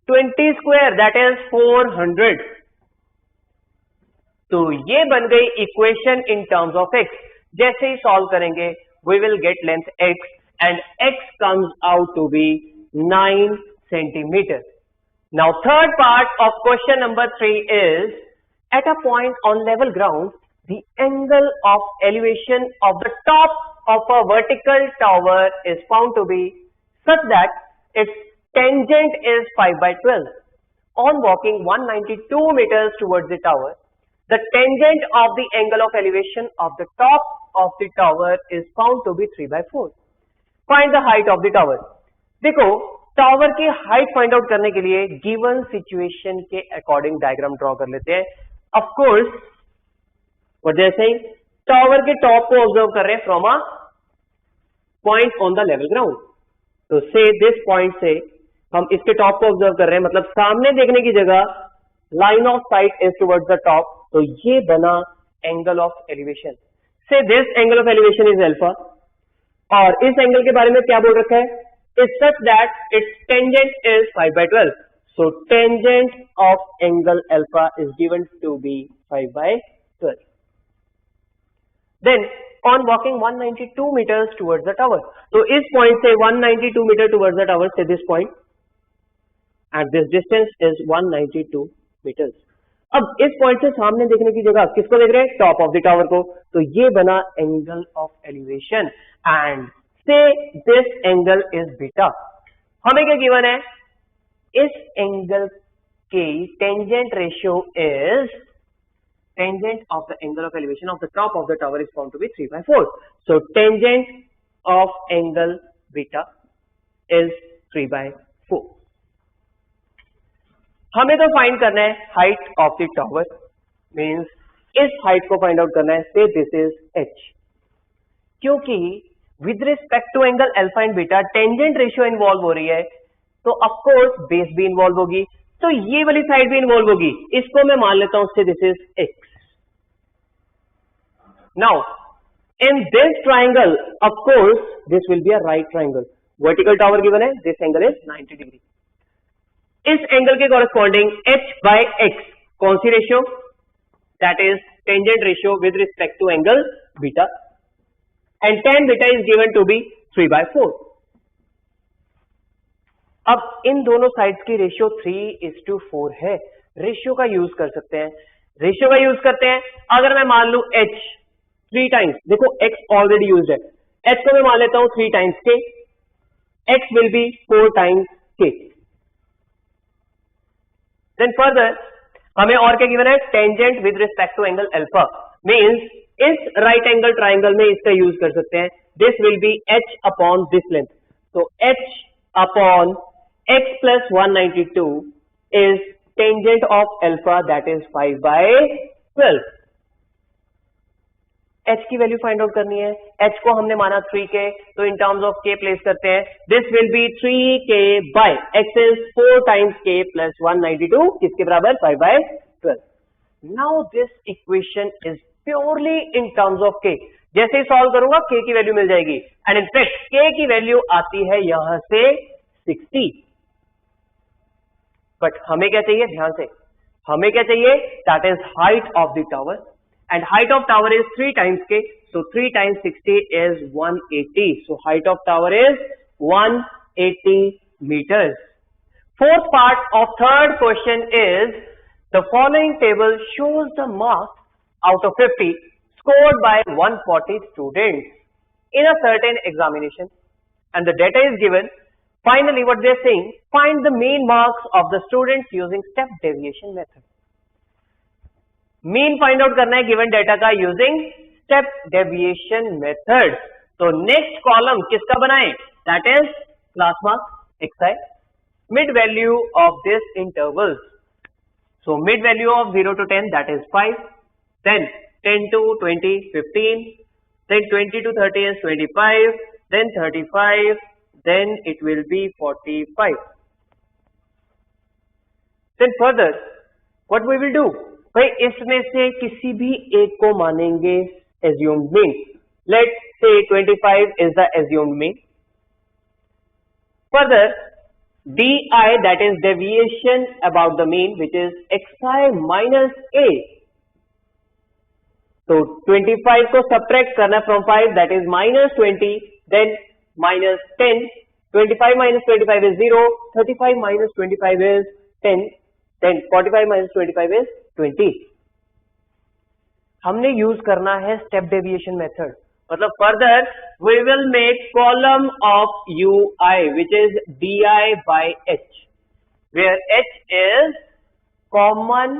20 square that is 400. तो ये बन गई equation in terms of x. जैसे ही सॉल्व करेंगे we will get length x and x comes out to be 9 centimeter. Now third part of question number 3 is at a point on level ground, the angle of elevation of the top of a vertical tower is found to be such that its tangent is 5/12. On walking 192 meters towards the tower, the tangent of the angle of elevation of the top of the tower is found to be 3/4. Find the height of the tower. देखो tower की height find out करने के लिए given situation के according diagram draw कर लेते हैं. Of course और जैसे ही टावर के टॉप को ऑब्जर्व कर रहे हैं from a point on the level ground. तो से दिस पॉइंट से हम इसके टॉप को ऑब्जर्व कर रहे हैं, मतलब सामने देखने की जगह line of site is towards the top. तो ये बना एंगल ऑफ एलिवेशन. से this angle of elevation is alpha. और इस एंगल के बारे में क्या बोल रखा है, is such that it's tangent is 5/12. So tangent of angle alpha is given to be 5/12. Then on walking 192 meters towards the tower. So इस point से 192 meter towards the tower से this point and this distance is 192 meters. अब इस point से सामने देखने की जगह किसको देख रहे हैं, top of the tower को. तो ये बना angle of elevation and say this angle is beta. हमें क्या given है, इस एंगल के tangent ratio is tangent of the angle of elevation of the top of the tower is found to be 3/4. So tangent of angle beta is 3/4. हमें तो find करना है height of the tower. Means इस height को find out करना है. Say this is h. क्योंकि with respect to angle alpha and beta tangent ratio involve हो रही है, तो ऑफ कोर्स बेस भी इन्वॉल्व होगी, तो ये वाली साइड भी इन्वॉल्व होगी. इसको मैं मान लेता हूं से this is x. Now in this triangle of course this will be a right triangle. Vertical tower given है, दिस एंगल इज 90 डिग्री. इस एंगल के कॉरेस्पॉन्डिंग h/x कौन सी ratio, that is tangent ratio with respect to angle beta and tan beta is given to be 3/4. अब इन दोनों sides की ratio 3:4 है. Ratio का यूज कर सकते हैं, रेशियो का यूज करते हैं. अगर मैं मान लू h 3 टाइम्स, देखो x ऑलरेडी यूज्ड है, h को मैं मान लेता हूं 3 times k, x will be 4 times k. Then further हमें और क्या गिवन है, tangent with respect to angle alpha. Means इस राइट एंगल ट्राइंगल में इसका यूज कर सकते हैं. this will be h upon this length. So h upon x plus 192 is tangent of alpha, that is 5 by 12. h की value find out करनी है. h को हमने माना 3k, तो in terms of k place करते हैं. This will be 3k by x is 4 times k plus 192, किसके बराबर 5 by 12. Now this equation is purely in terms of k. जैसे ही सॉल्व करूंगा k की वैल्यू मिल जाएगी, एंड इनफैक्ट k की वैल्यू आती है यहां से 60. बट हमें क्या चाहिए, ध्यान से, हमें क्या चाहिए, that is height of the tower, and height of tower is 3 times k, so 3 times 60 is 180, so height of tower is 180 meters. Fourth part of third question is, the following table shows the marks out of 50 scored by 140 students in a certain examination, and the data is given. Finally, what they are saying, find the mean marks of the students using step deviation method. Mean find out करना है given data का using step deviation method. तो next column किसका बनाएं, that is class marks xi, mid value of this intervals. So mid value of 0 to 10, that is 5, then 10 to 20 15, then 20 to 30 is 25, then 35, then it will be 45. Then further what we will do, भाई इसमें से किसी भी एक को मानेंगे assumed mean. Let's say 25 is the assumed mean. Further, di, that is deviation about the mean, which is xi minus a. So 25 को subtract करना from 5, that is minus 20, then minus 10. 25 minus 25 is 0. 35 minus 25 is 10. Then 45 minus 25 is 20. हमने use करना है step deviation method. मतलब further we will make column of ui which is di by h, where h is common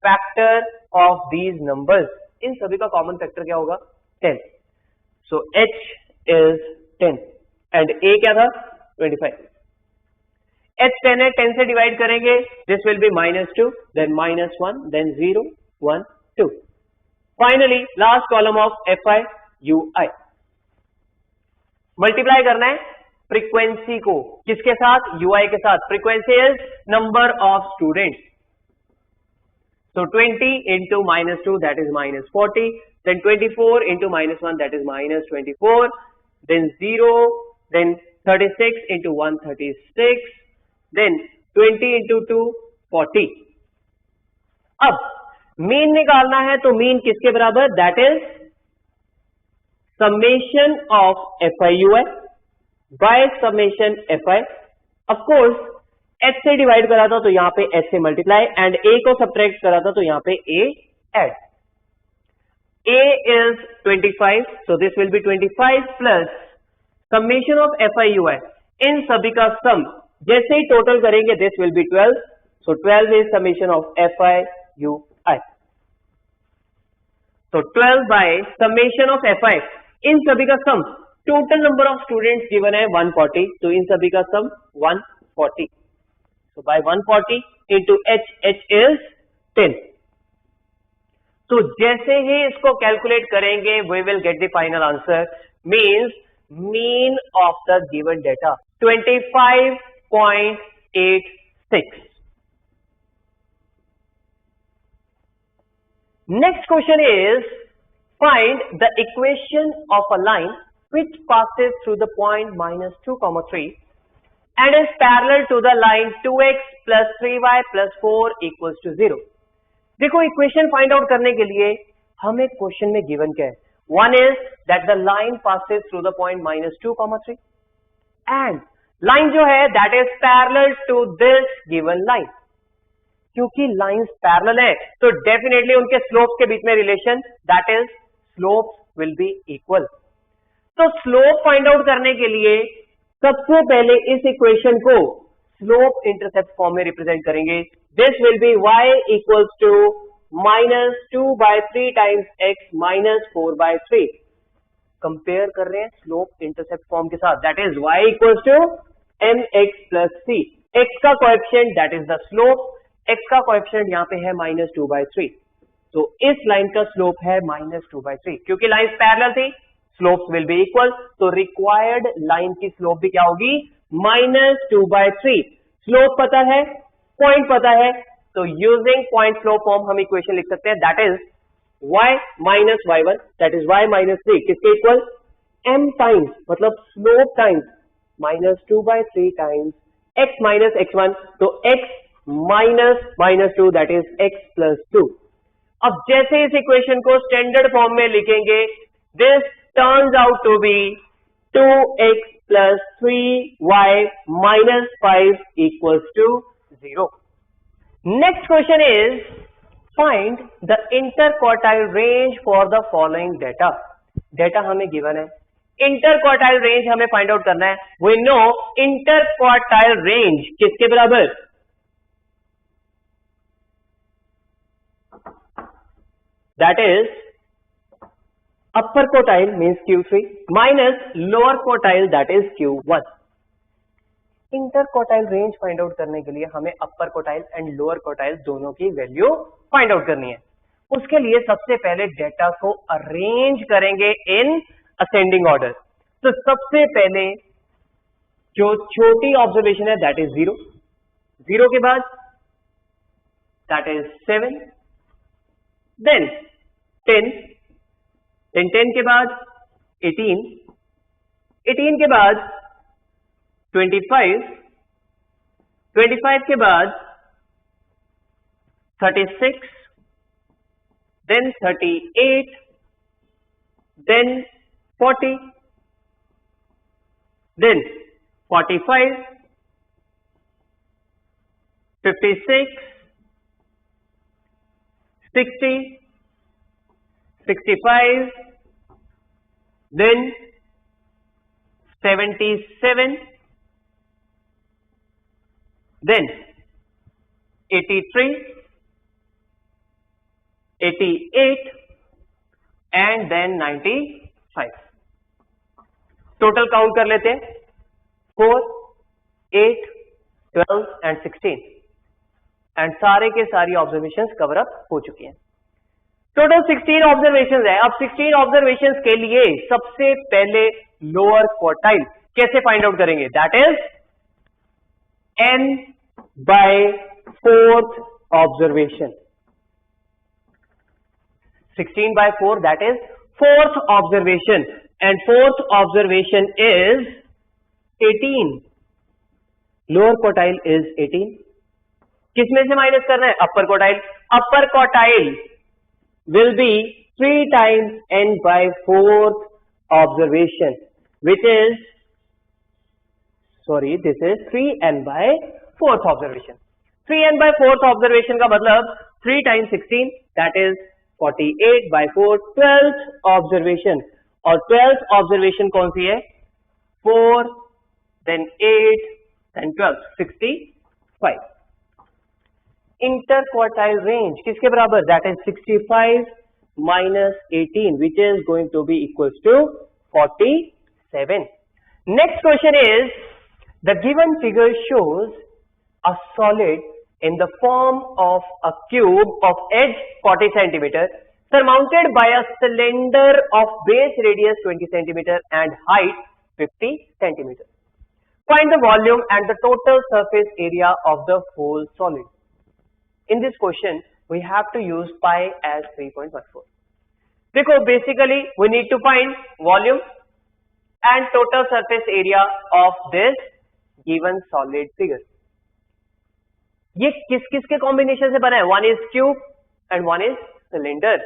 factor of these numbers. इन सभी का common factor क्या होगा, 10. So h is 10 and a क्या था, 25. h 10 है, 10 से डिवाइड करेंगे, this will be -2, then -1, then 0 1 2. Finally last column of fi ui. Multiply करना है फ्रीक्वेंसी को किसके साथ, ui के साथ. Frequency is number of students. So 20 into -2, that is -40, then 24 into -1, that is -24, then 0, then 36 into 1 36, then 20 into 2 40. अब mean निकालना है, तो मीन किसके बराबर, that is summation of fi ui by summation fi. Of course h से divide करा था तो यहां पे h से मल्टीप्लाई, एंड a को सब्ट्रैक्ट करा था तो यहां पे a add. a is 25, so this will B 25 plus summation of fi ui. इन सभी का सम जैसे ही टोटल करेंगे, this will B 12, so 12 is summation of fi ui. तो 12 बाय समेशन ऑफ fi, इन सभी का सम, total number of students given है 140, तो इन सभी का सम 140. So by 140 into h is 10. तो जैसे ही इसको कैलकुलेट करेंगे, we will get the final answer, means mean of the given data 25.86. Next question is, find the equation of a line which passes through the point -2, 3 and is parallel to the line 2x plus 3y plus 4 equals to 0. देखो equation find out करने के लिए हमें question में given क्या है. One is that the line passes through the point -2, 3 and line जो है that is parallel to this given line. क्योंकि लाइंस पैरेलल है तो डेफिनेटली उनके स्लोप्स के बीच में relation, that is slopes will be equal. तो स्लोप फाइंड आउट करने के लिए सबसे पहले इस इक्वेशन को स्लोप इंटरसेप्ट फॉर्म में रिप्रेजेंट करेंगे. This will be y equals to -2/3 times x -4/3. Compare कर रहे हैं स्लोप इंटरसेप्ट फॉर्म के साथ, that is y equals to mx plus c, x का coefficient that is the slope, x का coefficient यहाँ पे है -2/3, तो इस लाइन का स्लोप है -2/3, क्योंकि लाइंस पैरेलल थी स्लोप्स विल बी इक्वल, तो रिक्वायर्ड लाइन की स्लोप भी क्या होगी -2/3। स्लोप पता है, पॉइंट पता है, तो यूजिंग पॉइंट स्लोप फॉर्म हम इक्वेशन लिख सकते हैं, that is y minus y1 that is y minus 3 किसके इक्वल m टाइम्स, मतलब slope times -2/3 times x minus x1, तो x minus -2 that is x plus 2। अब जैसे इस इक्वेशन को स्टैंडर्ड फॉर्म में लिखेंगे, this turns out to be 2x plus 3y minus 5 equals to 0। Next question is find the interquartile range for the following data. Data हमें given है, interquartile range हमें find out करना है। We know interquartile range किसके बराबर, that is upper quartile means Q3 minus lower quartile that is Q1। Interquartile range find out करने के लिए हमें upper quartile and lower quartile दोनों की वैल्यू फाइंड आउट करनी है। उसके लिए सबसे पहले डेटा को अरेंज करेंगे इन असेंडिंग ऑर्डर। तो सबसे पहले जो छोटी ऑब्जर्वेशन है दैट इज 0, 0 के बाद दैट इज 7, देन 10, देन 10 के बाद 18, 18 के बाद 25, 25 के बाद 36, then 38, then 40, then 45, 56, 60, 65, then 77, then 83, 88 and then 95। Total count कर लेते हैं, 4, 8, 12 एंड 16 एंड सारे के सारी ऑब्जर्वेशंस कवर अप हो चुकी हैं। टोटल 16 ऑब्जर्वेशंस है। अब 16 ऑब्जर्वेशंस के लिए सबसे पहले लोअर क्वार्टाइल कैसे फाइंड आउट करेंगे, that is n by 4th observation, 16 by 4 that is 4th observation and 4th observation is 18, lower quartile is 18। किसमें से माइनस करना है, अपर quartile. Upper quartile will be 3 times n by 4th observation which is this is 3n by 4th observation। 3n by 4th observation का मतलब 3 times 16 that is 48 by 4 12th observation, और 12th observation कौन सी है, 4 then 8 then 12, 65। interquartile range किसके बराबर, that is 65 minus 18 which is going to be equals to 47। next question is the given figure shows a solid in the form of a cube of edge 40 centimeter surmounted by a cylinder of base radius 20 centimeter and height 50 centimeter. Find the volume and the total surface area of the whole solid. In this question we have to use pi as 3.14। देखो basically we need to find volume and total surface area of this given solid figure। ये किस किस के combination से बना है, one is cube and one is cylinder.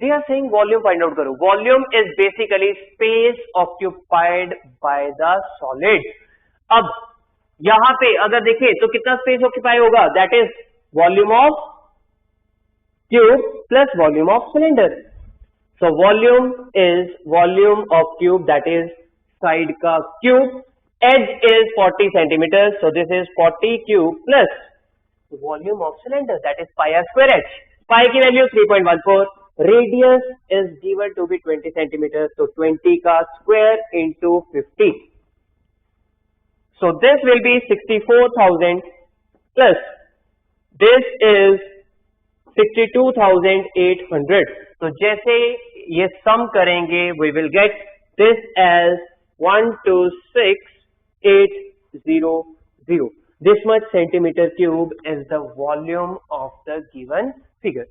They are saying volume find out करो। Volume is basically space occupied by the solid. अब यहां पे अगर देखें तो कितना स्पेस ऑक्यूपाई होगा, that is volume of cube plus volume of cylinder. So volume is volume of cube that is side का cube, edge is 40 centimeters, so this is 40 cube plus volume of cylinder that is pi r square h। pi की value 3.14, radius is given to be 20 centimeter, so 20 का square into 50. So this will be 64,000 plus this is 62,800. तो जैसे ये sum करेंगे we will get this as 126,800. This much centimeter cube is the volume of the given figure.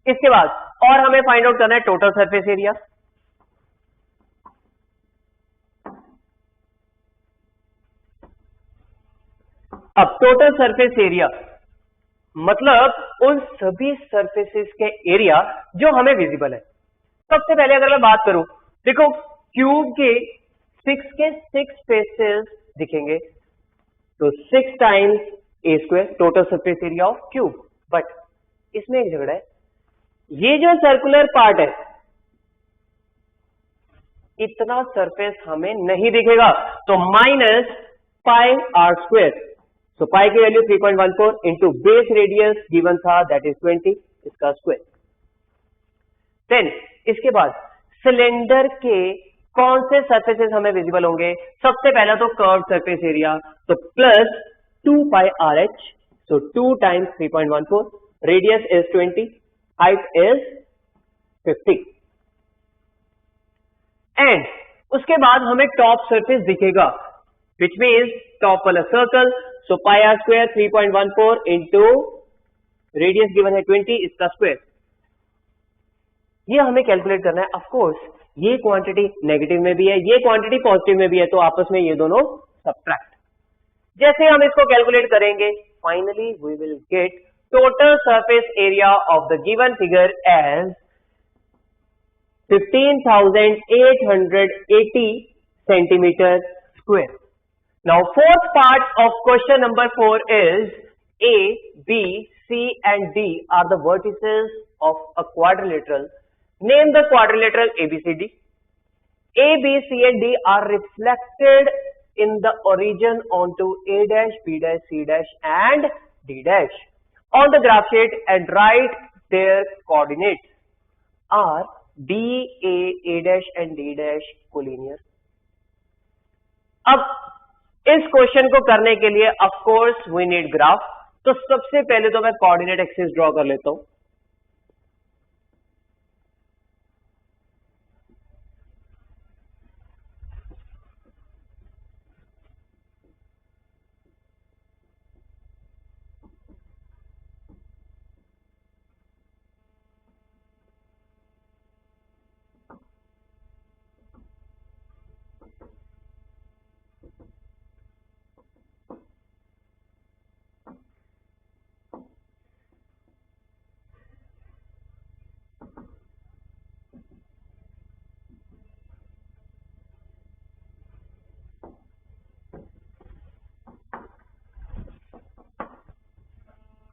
इसके बाद और हमें find out करना है टोटल सरफेस एरिया. अब टोटल सरफेस एरिया मतलब उन सभी सरफेसेस के एरिया जो हमें विजिबल है. सबसे पहले अगर मैं बात करूं, देखो क्यूब के 6 फेसेस दिखेंगे, तो 6 times A square total surface area of cube. But इसमें एक झगड़ा है, ये जो सर्कुलर पार्ट है इतना सरफेस हमें नहीं दिखेगा, तो माइनस पाई आर स्क्वायर. सो पाई की value 3.14 into base radius given था दैट इज 20, इसका स्क्वायर. देन इसके बाद सिलेंडर के कौन से सरफेसेस हमें विजिबल होंगे? सबसे पहला तो कर्व सरफेस एरिया, तो plus 2 pi r h, so 2 times 3.14, radius is 20, height is 50. And उसके बाद हमें टॉप सरफेस दिखेगा विच मीन्स टॉप वाला circle, so pi are square 3.14 into radius given है 20, इसका स्क्वायर. ये हमें कैलकुलेट करना है. ऑफ कोर्स ये क्वांटिटी नेगेटिव में भी है, ये क्वांटिटी पॉजिटिव में भी है, तो आपस में ये दोनों सबट्रैक्ट. जैसे हम इसको कैलकुलेट करेंगे, finally we will get total surface area of the given figure as 15,880 centimeter square. Now fourth part of question number 4 is A, B, C and D are the vertices of a quadrilateral. Name the quadrilateral ABCD. A, B, C and D are reflected in the origin onto A dash, B dash, C dash and D dash on the graph sheet and write their coordinates. Are D, A dash and D dash collinear? अब इस question को करने के लिए of course we need graph. तो सबसे पहले तो मैं कोऑर्डिनेट एक्सिस ड्रॉ कर लेता हूं.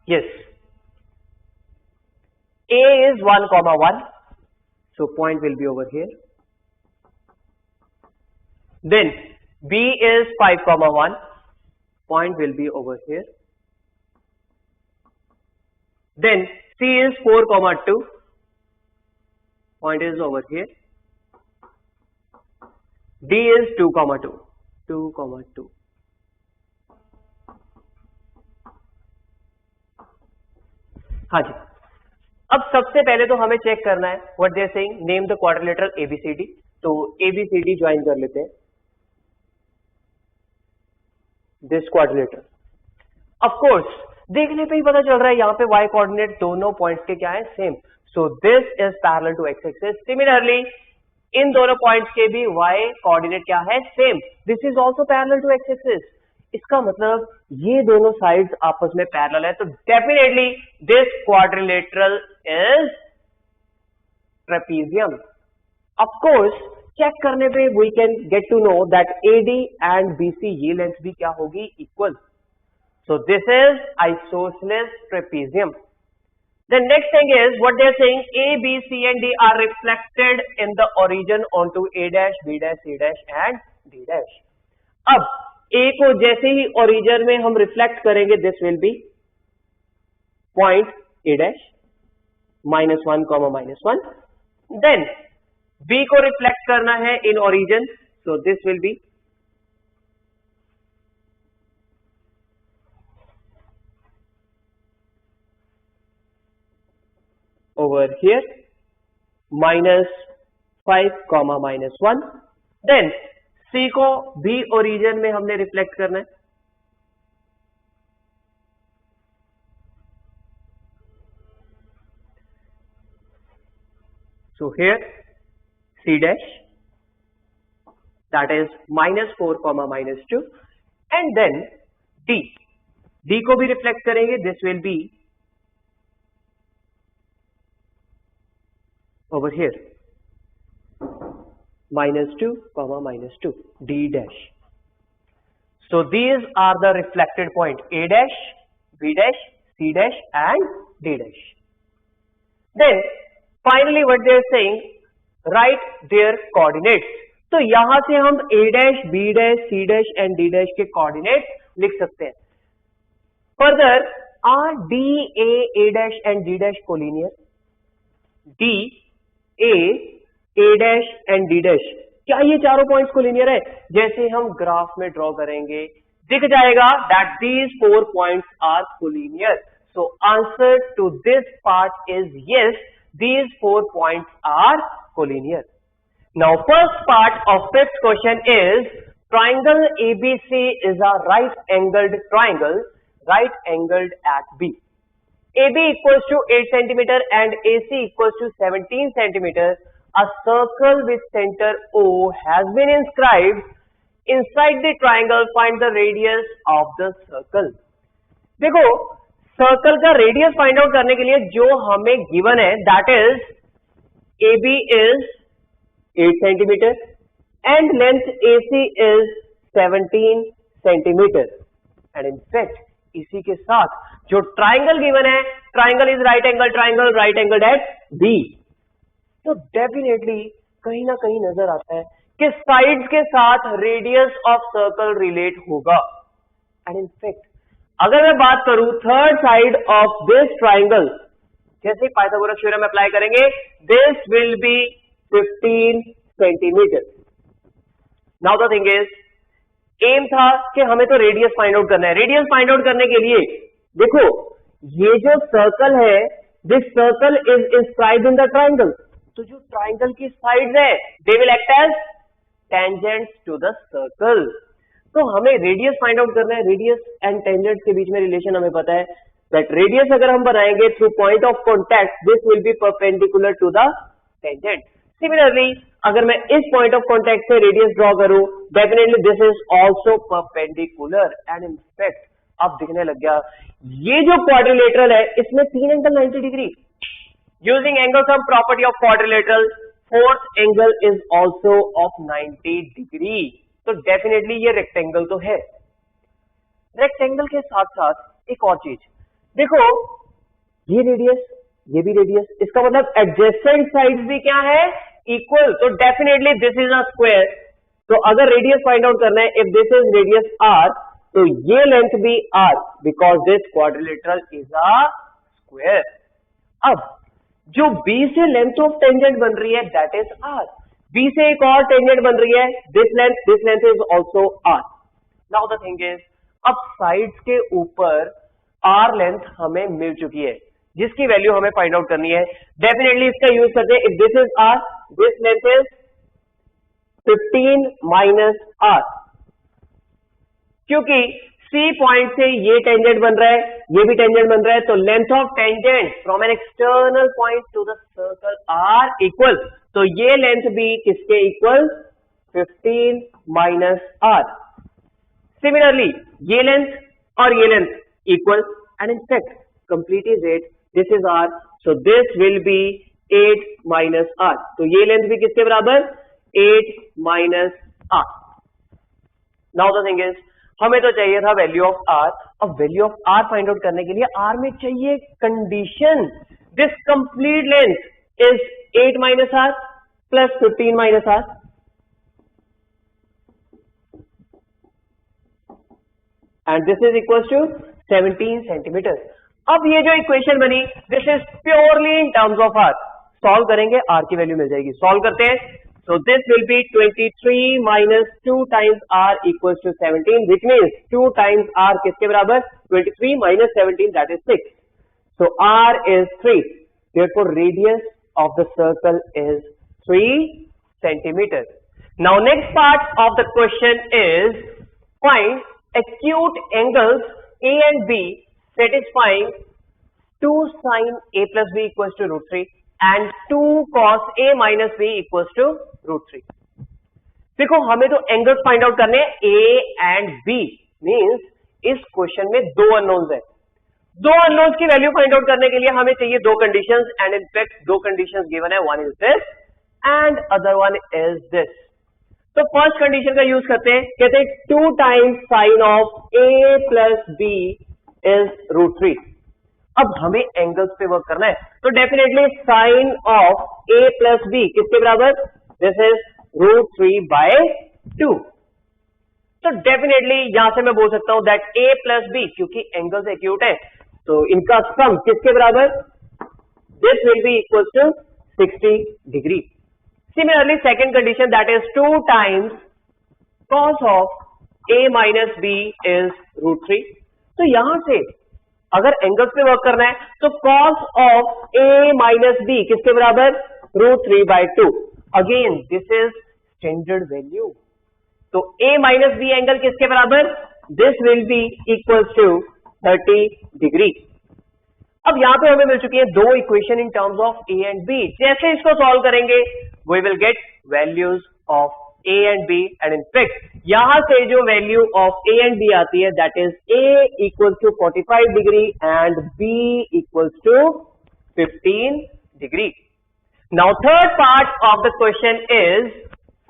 Yes, A is 1,1, so point will be over here. Then B is 5,1, point will be over here. Then C is 4,2, point is over here. D is 2,2, 2,2. हाँ जी. अब सबसे पहले तो हमें चेक करना है what they are saying, name the quadrilateral ABCD. तो ABCD join कर लेते हैं. दिस क्वाड्रिलेटर ऑफ कोर्स देखने पे ही पता चल रहा है, यहां पे y कोऑर्डिनेट दोनों पॉइंट्स के क्या है, same. So this is parallel to x axis. Similarly इन दोनों पॉइंट्स के भी y कोऑर्डिनेट क्या है, same. This is also parallel to x axis. इसका मतलब ये दोनों साइड्स आपस में पैरेलल है, तो definitely this quadrilateral is trapezium. Of course check करने पे we can get to know that AD and BC ये लेंथ भी क्या होगी, equal. So this is isosceles trapezium. The next thing is what they are saying, A, B, C and D are reflected in the origin onto A dash, B dash, C dash and D dash. अब A को जैसे ही origin में हम reflect करेंगे, this will be point A dash. -1, -1. Then B को reflect करना है in origin, so this will be over here -5, -1. Then C को B ओरिजिन में हमने रिफ्लेक्ट करना है, so here C dash, that is -4, -2. And then D को भी रिफ्लेक्ट करेंगे, this will be over here -2, -2, D dash. So these are the reflected point A dash, B dash, C dash and D dash. Then finally what they are saying, write their coordinates. तो यहां से हम A dash, B dash, C dash and D dash के coordinates लिख सकते हैं. Further, are D, A dash and D dash collinear? D, A dash and D dash, क्या ये चारों पॉइंट्स कोलिनियर है? जैसे हम ग्राफ में ड्रॉ करेंगे दिख जाएगा that these 4 points are collinear. So answer to this part is yes, these 4 points are collinear. Now first part of fifth question is triangle ABC is a right angled triangle, right angled at B. AB equals to 8 centimeter and AC equals to 17 centimeter. A circle with center O has been inscribed inside the triangle. Find the radius of the circle. देखो circle का radius find out करने के लिए जो हमें given है that is AB is 8 centimeter and length AC is 17 centimeter. And in fact इसी के साथ जो ट्राइंगल गिवन है, triangle is right angle triangle, right angle at B, तो डेफिनेटली कहीं ना कहीं नजर आता है कि साइड्स के साथ रेडियस ऑफ सर्कल रिलेट होगा. एंड इन फैक्ट अगर मैं बात करूं third side of this triangle, जैसे पाइथागोरस थ्योरम अप्लाई करेंगे, this will be 15 centimetre. Now the thing is aim था कि हमें तो रेडियस फाइंड आउट करना है. रेडियस फाइंड आउट करने के लिए देखो ये जो सर्कल है, this circle is inscribed in the triangle. तो जो ट्राइंगल की साइड्स है they will act as tangents to the circle. तो हमें रेडियस फाइंड आउट करना है. रेडियस एंड टेंजेंट के बीच में रिलेशन हमें पता है दैट रेडियस अगर हम बनाएंगे through point of contact, this will be perpendicular to the tangent. Similarly अगर मैं इस पॉइंट ऑफ कॉन्टैक्ट से रेडियस ड्रॉ करूं, definitely this is also perpendicular. And in fact अब दिखने लग गया ये जो क्वाड्रिलेटरल है इसमें 3 angle 90 degree. Using angle sum property of quadrilateral, fourth angle is also of 90 degree. तो डेफिनेटली ये रेक्टेंगल तो है. रेक्टेंगल के साथ साथ एक और चीज देखो, ये रेडियस ये भी रेडियस, इसका मतलब एडजेसेंट साइड्स भी क्या है, इक्वल. तो definitely this is a square. तो अगर रेडियस फाइंड आउट करना है, if this is radius R, तो ये लेंथ भी R because this quadrilateral is a square. अब जो बी से लेंथ ऑफ टेंजेंट बन रही है दैट इज आर. बी से एक और टेंजेंट बन रही है, this length is also R. Now the thing is अब साइड्स के ऊपर आर लेंथ हमें मिल चुकी है जिसकी वैल्यू हमें फाइंड आउट करनी है. डेफिनेटली इसका यूज करते हैं. If this is R, this length is 15 minus R. क्योंकि सी पॉइंट से ये टेंजेंट बन रहा है, ये भी टेंजेंट बन रहा है, तो length of tangent from an external point to the circle R equal. तो ये लेंथ भी किसके इक्वल, 15 माइनस आर. सिमिलरली ये लेंथ और ये length equal. And in fact complete is 8, this is R, so this will be 8 minus R. तो ये लेंथ भी किसके बराबर, 8 minus R. Now the thing is हमें तो चाहिए था वैल्यू ऑफ आर. अब value of R find out करने के लिए आर में चाहिए condition. This complete length is 8 minus R plus 15 minus R. And this is equal to 17 centimetre. अब ये जो इक्वेशन बनी, this is purely in terms of R. Solve करेंगे, आर की वैल्यू मिल जाएगी. सॉल्व करते हैं. So this will be 23 minus 2 times r equals to 17, which means 2 times r किसके बराबर? 23 minus 17, that is 6. So r is 3. Therefore radius of the circle is 3 centimeters. Now next part of the question is find acute angles A and B satisfying 2 sin A plus B equals to root 3 and 2 cos A minus B equals to root 3. देखो हमें तो angles find out करने हैं A and B. Means इस question में दो unknowns है. दो अननोन्स की वैल्यू फाइंड आउट करने के लिए हमें चाहिए दो कंडीशंस, एंड इन फैक्ट दो कंडीशंस गिवन है. One is this and other one is this. तो फर्स्ट कंडीशन का यूज करते हैं. कहते हैं 2 times sine of A plus B is root 3. अब हमें एंगल्स पे वर्क करना है, तो definitely sine of A plus B किसके बराबर? This is root 3 by 2. तो डेफिनेटली यहां से मैं बोल सकता हूं दैट A प्लस B, क्योंकि एंगल्स एक्यूट है, तो इनका सम किसके बराबर? This will be equal to 60 degree. Similarly second condition that is 2 times cos of A minus B is root 3. तो यहां से अगर एंगल्स पे वर्क करना है तो cos of A minus B किसके बराबर? Root 3 by 2. Again this is standard value. तो A माइनस B एंगल किसके बराबर? This will be equal to 30 degree. अब यहां पे हमें मिल चुकी है दो equation in terms of A and B. जैसे इसको सॉल्व करेंगे we will get values of A and B, and in fact यहां से जो value of A and B आती है that is A equal to 45 degree and B equal to 15 degree. Now third part of the question is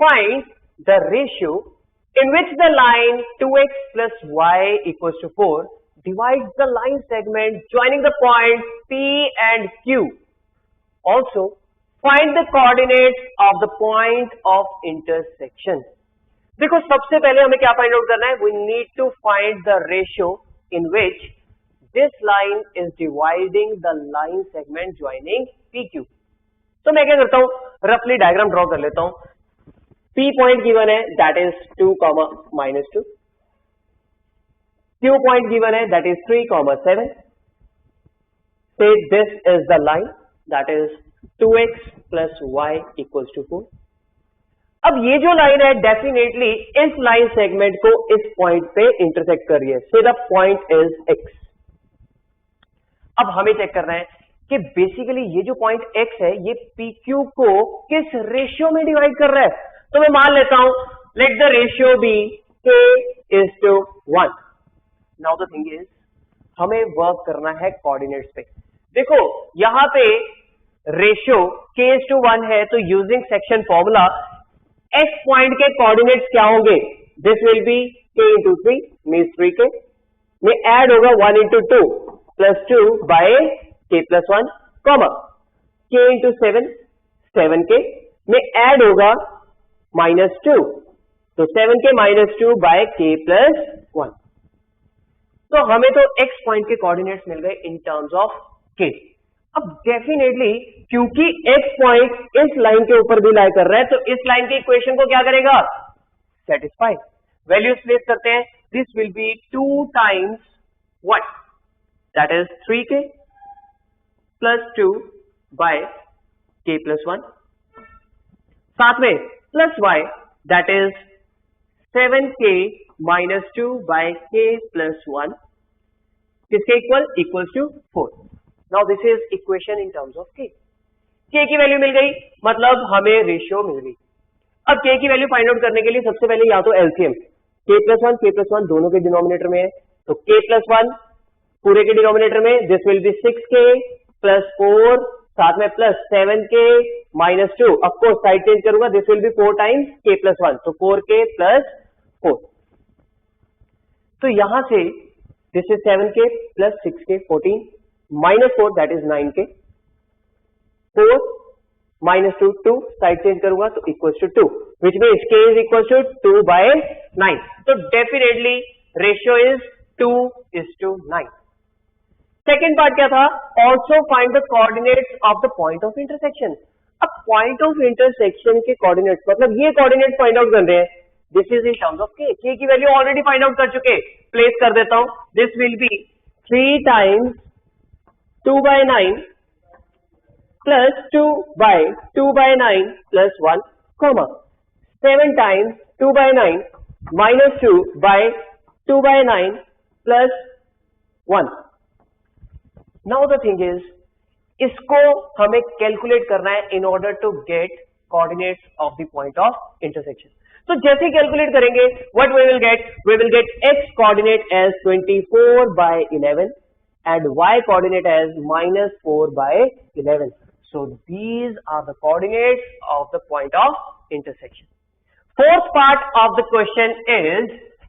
find the ratio in which the line 2x plus y equals to 4 divides the line segment joining the points P and Q. Also, find the coordinates of the point of intersection. देखो सबसे पहले हमें क्या find out करना है? We need to find the ratio in which this line is dividing the line segment joining PQ. तो मैं क्या करता हूं, रफली डायग्राम ड्रॉ कर लेता हूं. P point given है that is 2, minus 2. Q point given है that is 3, 7. Say this is the line that is 2x plus y equals to 4. अब ये जो लाइन है डेफिनेटली इस लाइन सेगमेंट को इस पॉइंट पे इंटरसेक्ट कर रही है. Say the point is x. अब हमें चेक करना है कि बेसिकली ये जो पॉइंट x है ये PQ को किस रेशियो में डिवाइड कर रहा है. तो मैं मान लेता हूं let the ratio be k is to 1. Now the thing is हमें वर्क करना है कोऑर्डिनेट्स पे. देखो यहां पे रेशियो k is to 1 है, तो using section formula x point के कोऑर्डिनेट्स क्या होंगे? This will B k into 3 means 3k में ऐड होगा 1 into 2 plus 2 by k plus 1 comma k into 7 7k में ऐड होगा -2, तो 7k -2 बाय k plus 1. तो हमें तो x पॉइंट के कोऑर्डिनेट्स मिल गए इन टर्म्स ऑफ k. अब डेफिनेटली क्योंकि x पॉइंट इस लाइन के ऊपर भी लाई कर रहा है, तो इस लाइन की इक्वेशन को क्या करेगा? सेटिस्फाई. वैल्यूज प्लेस करते हैं. This will be 2 times what? That is 3k plus 2 by k plus 1. साथ में plus y that is 7k minus 2 by k plus 1 किसके equal to 4. Now this is equation in terms of k. k की value मिल गई, मतलब हमें ratio मिल गई. अब k की वैल्यू फाइंड आउट करने के लिए सबसे पहले या तो एलसीएम k plus 1 दोनों के डिनोमिनेटर में है, तो k plus 1 पूरे के डिनोमिनेटर में this will B 6k plus 4 साथ में plus 7k minus 2. Of course side change करूंगा, this will be 4 times k plus 1, तो 4k plus 4. तो यहां से this is 7k plus 6k 14 minus 4 that is 9k. 4 minus 2 2 side change करूंगा तो equals to 2, which means k is equal to 2 by 9. तो definitely ratio is 2:9. Second part क्या था, also find the coordinates of the point of intersection. अब point of intersection के coordinates मतलब ये coordinate find out कर रहे हैं, this is in terms of के की वैल्यू ऑलरेडी फाइंड आउट कर चुके, प्लेस कर देता हूं, this will B 3 times 2/9 plus 2/9 plus 1, comma 7 times 2/9 minus 2/9 plus 1. Now the thing is, इसको हमें कैलकुलेट करना है in order to get coordinates of the point of intersection. तो जैसे कैलकुलेट करेंगे, what we will get? We will get x coordinate as 24/11 and y coordinate as -4/11. So these are the coordinates of the point of intersection. Fourth part of the question is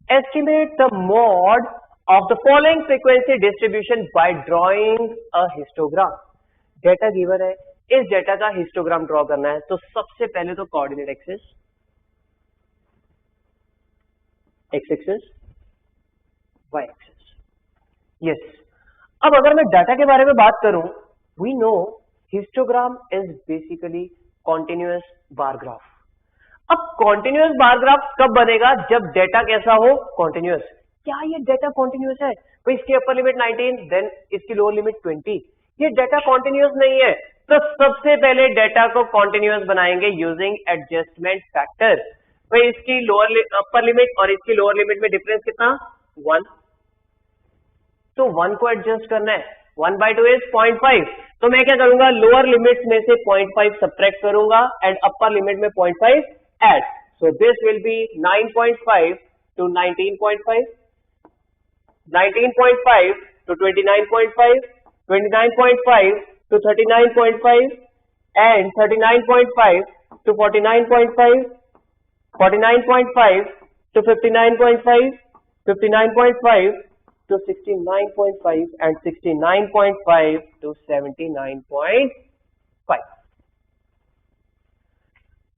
estimate the mode of the following frequency distribution by drawing a histogram. Data given है, इस data का histogram draw करना है। तो सबसे पहले तो coordinate axis, X axis, Y axis, yes. अब अगर मैं डाटा के बारे में बात करूं, we know histogram is basically continuous bar graph. अब कॉन्टिन्यूअस बार ग्राफ कब बनेगा? जब डेटा कैसा हो? कॉन्टिन्यूअस। क्या ये डेटा कॉन्टिन्यूअस है? तो इसकी अपर लिमिट 19, देन इसकी लोअर लिमिट 20, ये डेटा कॉन्टिन्यूअस नहीं है। तो सबसे पहले डेटा को कॉन्टिन्यूअस बनाएंगे यूजिंग एडजस्टमेंट फैक्टर। तो इसकी लोअर अपर लिमिट और इसकी लोअर लिमिट में डिफरेंस कितना? 1। तो 1 को एडजस्ट करना है, 1/2 इज 0.5। तो मैं क्या करूंगा? लोअर लिमिट में से 0.5 सब्ट्रैक्ट करूंगा एंड अपर लिमिट में 0.5 add. So this will B 9.5 to 19.5, 19.5 to 29.5, 29.5 to 39.5 and 39.5 to 49.5, 49.5 to 59.5, 59.5 to 69.5 and 69.5 to 79.5.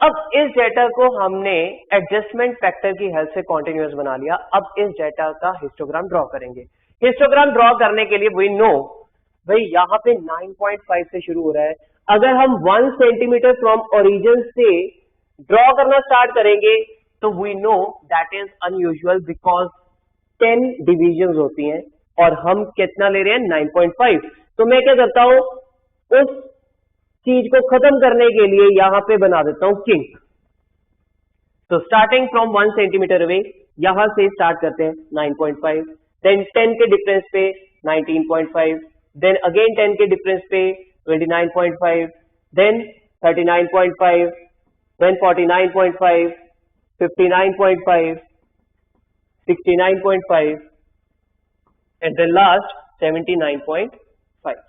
अब इस डेटा को हमने एडजस्टमेंट फैक्टर की हेल्प से कॉन्टिन्यूअस बना लिया। अब इस डेटा का हिस्टोग्राम ड्रॉ करेंगे। हिस्टोग्राम ड्रॉ करने के लिए वी नो भाई यहाँ पे 9.5 से शुरू हो रहा है। अगर हम 1 सेंटीमीटर फ्रॉम ओरिजिन से ड्रॉ करना स्टार्ट करेंगे तो we know that is unusual because 10 divisions होती हैं और हम कितना ले रहे हैं? 9.5। तो मैं क्या करता हूं, उस चीज को खत्म करने के लिए यहां पे बना देता हूं किंक। तो स्टार्टिंग फ्रॉम 1 सेंटीमीटर अवे, यहां से स्टार्ट करते हैं 9.5, देन 10 के डिफरेंस पे 19.5, देन अगेन 10 के डिफरेंस पे 29.5, then 39.5, then 49.5, 59.5, 69.5 and then last 79.5.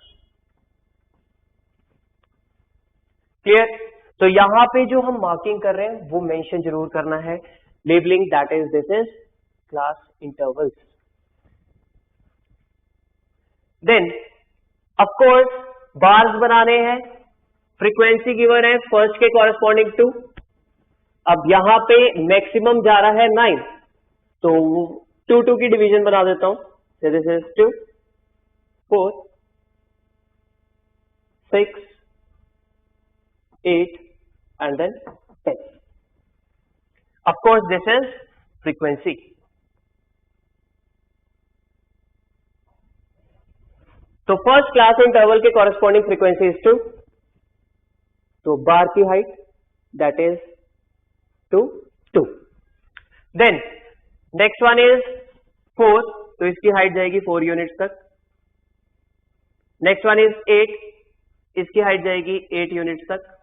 Clear? तो यहां पे जो हम मार्किंग कर रहे हैं वो मेंशन जरूर करना है, labelling that is this is class intervals. Then of course bars बनाने हैं, फ्रीक्वेंसी गिवन है फर्स्ट के कॉरेस्पॉन्डिंग टू। अब यहां पे मैक्सिमम जा रहा है 9, तो 2 की डिवीजन बना देता हूं। This is 2, 4, 6, 8 and then 10. Of course this is frequency. तो फर्स्ट क्लास इंटरवल के कॉरेस्पॉन्डिंग फ्रीक्वेंसी इज 2, तो बार की height that is 2, 2। Then next one is 4, तो इसकी हाइट जाएगी 4 यूनिट्स तक। नेक्स्ट वन इज 8, इसकी हाइट जाएगी 8 यूनिट्स तक।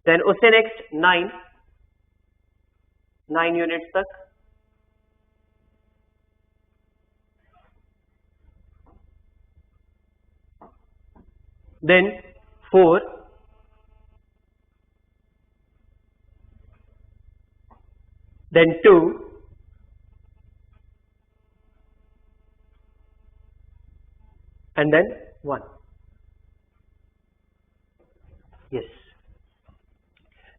देन उससे नेक्स्ट 9 यूनिट्स तक। Then 4, then 2, and then 1. Yes.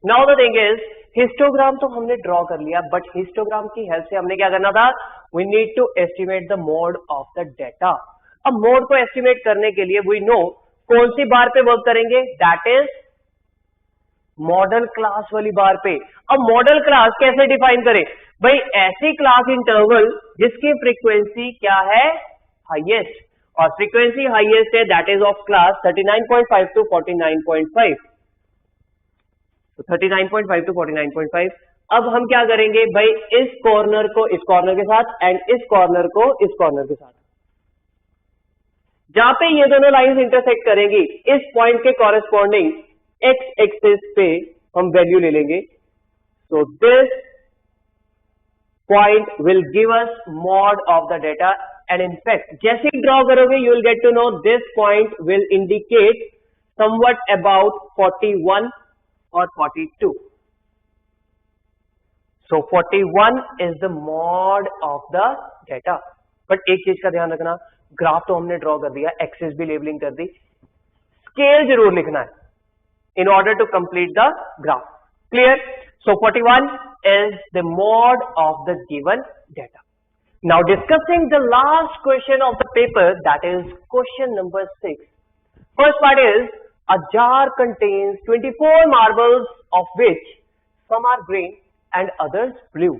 Now the thing is, histogram तो हमने ड्रॉ कर लिया, बट हिस्टोग्राम की हेल्प से हमने क्या करना था, we need to estimate the mode of the data. अब मोड को एस्टिमेट करने के लिए वी नो कौन सी बार पे वर्क करेंगे, दैट इज मॉडल क्लास वाली बार पे। अब मॉडल क्लास कैसे डिफाइन करें भाई, ऐसी क्लास इंटरवल जिसकी फ्रीक्वेंसी क्या है, हाईएस्ट, और फ्रीक्वेंसी हाईएस्ट है that is of class 39.5 to 49.5, तो 39.5 टू 49.5। अब हम क्या करेंगे भाई, इस कॉर्नर को इस कॉर्नर के साथ एंड इस कॉर्नर को इस कॉर्नर के साथ, जहां पे ये दोनों लाइंस इंटरसेक्ट करेंगी, इस पॉइंट के कॉरेस्पॉन्डिंग एक्स एक्सिस पे हम वैल्यू ले लेंगे। So this point will give us mode of the data, and in fact जैसे ही ड्रॉ करोगे you will get to know this point will indicate somewhat about 41 और 42। So 41 is the mod of the data। But एक चीज का ध्यान रखना, graph तो हमने ड्रॉ कर दिया, एक्सिस भी लेबलिंग कर दी, स्केल जरूर लिखना है in order to complete the graph। Clear? So 41 is the mod of the given data। Now discussing the last question of the paper, that is question number 6। First part is a jar contains 24 marbles of which some are green and others blue।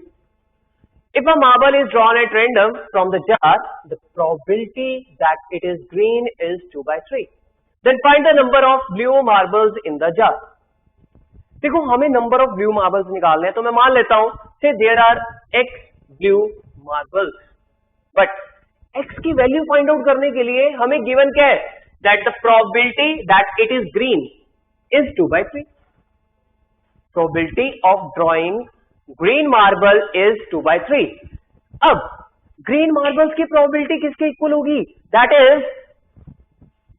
If a marble is drawn at random from the jar, the probability that it is green is 2/3। Then find the number of blue marbles in the jar। देखो हमें number of blue marbles निकालने हैं, तो मैं मान लेता हूं so there are x blue marbles, but x की वैल्यू फाइंड आउट करने के लिए हमें गिवन क्या है, that the probability that it is green is 2/3। Probability of drawing green marble is 2/3। अब ग्रीन मार्बल्स की प्रोबेबिलिटी किसके इक्वल होगी, दैट इज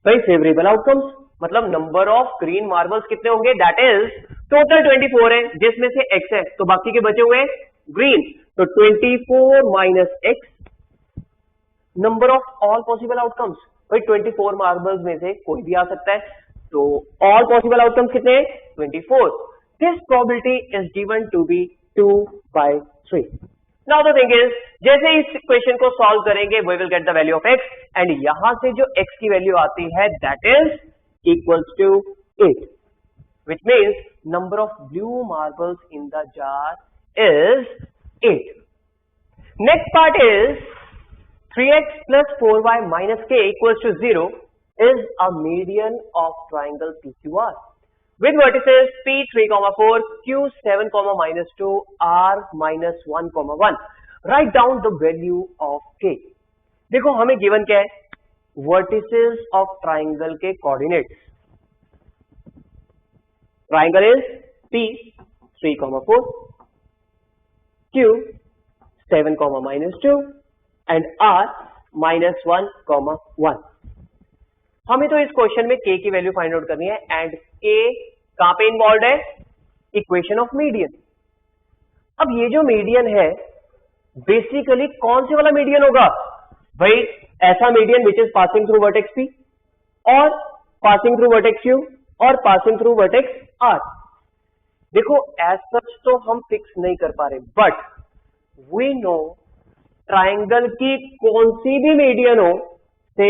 भाई फेवरेबल आउटकम्स, मतलब नंबर ऑफ ग्रीन मार्बल्स कितने होंगे, दैट इज टोटल 24 है, जिसमें से x है तो बाकी के बचे हुए ग्रीन, तो 24 minus x number of all possible outcomes. भाई 24 मार्बल्स में से कोई भी आ सकता है, तो ऑल पॉसिबल आउटकम्स कितने, 24। This probability is given to be 2/3। Now the thing is, जैसे इस इक्वेशन को सॉल्व करेंगे we will get the value of x, and यहां से जो x की वैल्यू आती है that is equals to 8, which means number of blue marbles in the jar is 8। Next part is 3x plus 4y minus k equals to 0 is a median of triangle PQR with vertices P3, 4, Q7, -2, R -1, 1। Write down the value of k। देखो हमें given क्या है, vertices of triangle के coordinates। Triangle is P3, 4, Q7, -2 and R -1, 1। हमें तो इस question में k की वैल्यू फाइंड आउट करनी है, एंड k कहां पे इन्वॉल्व है, इक्वेशन ऑफ मीडियन। अब ये जो मीडियन है बेसिकली कौन से वाला मीडियन होगा भाई, ऐसा median which is passing through vertex P और पासिंग थ्रू वर्टेक्स Q और पासिंग थ्रू वर्टेक्स R। देखो एज सच तो हम फिक्स नहीं कर पा रहे, बट वी नो ट्राइंगल की कौन सी भी मीडियन हो, से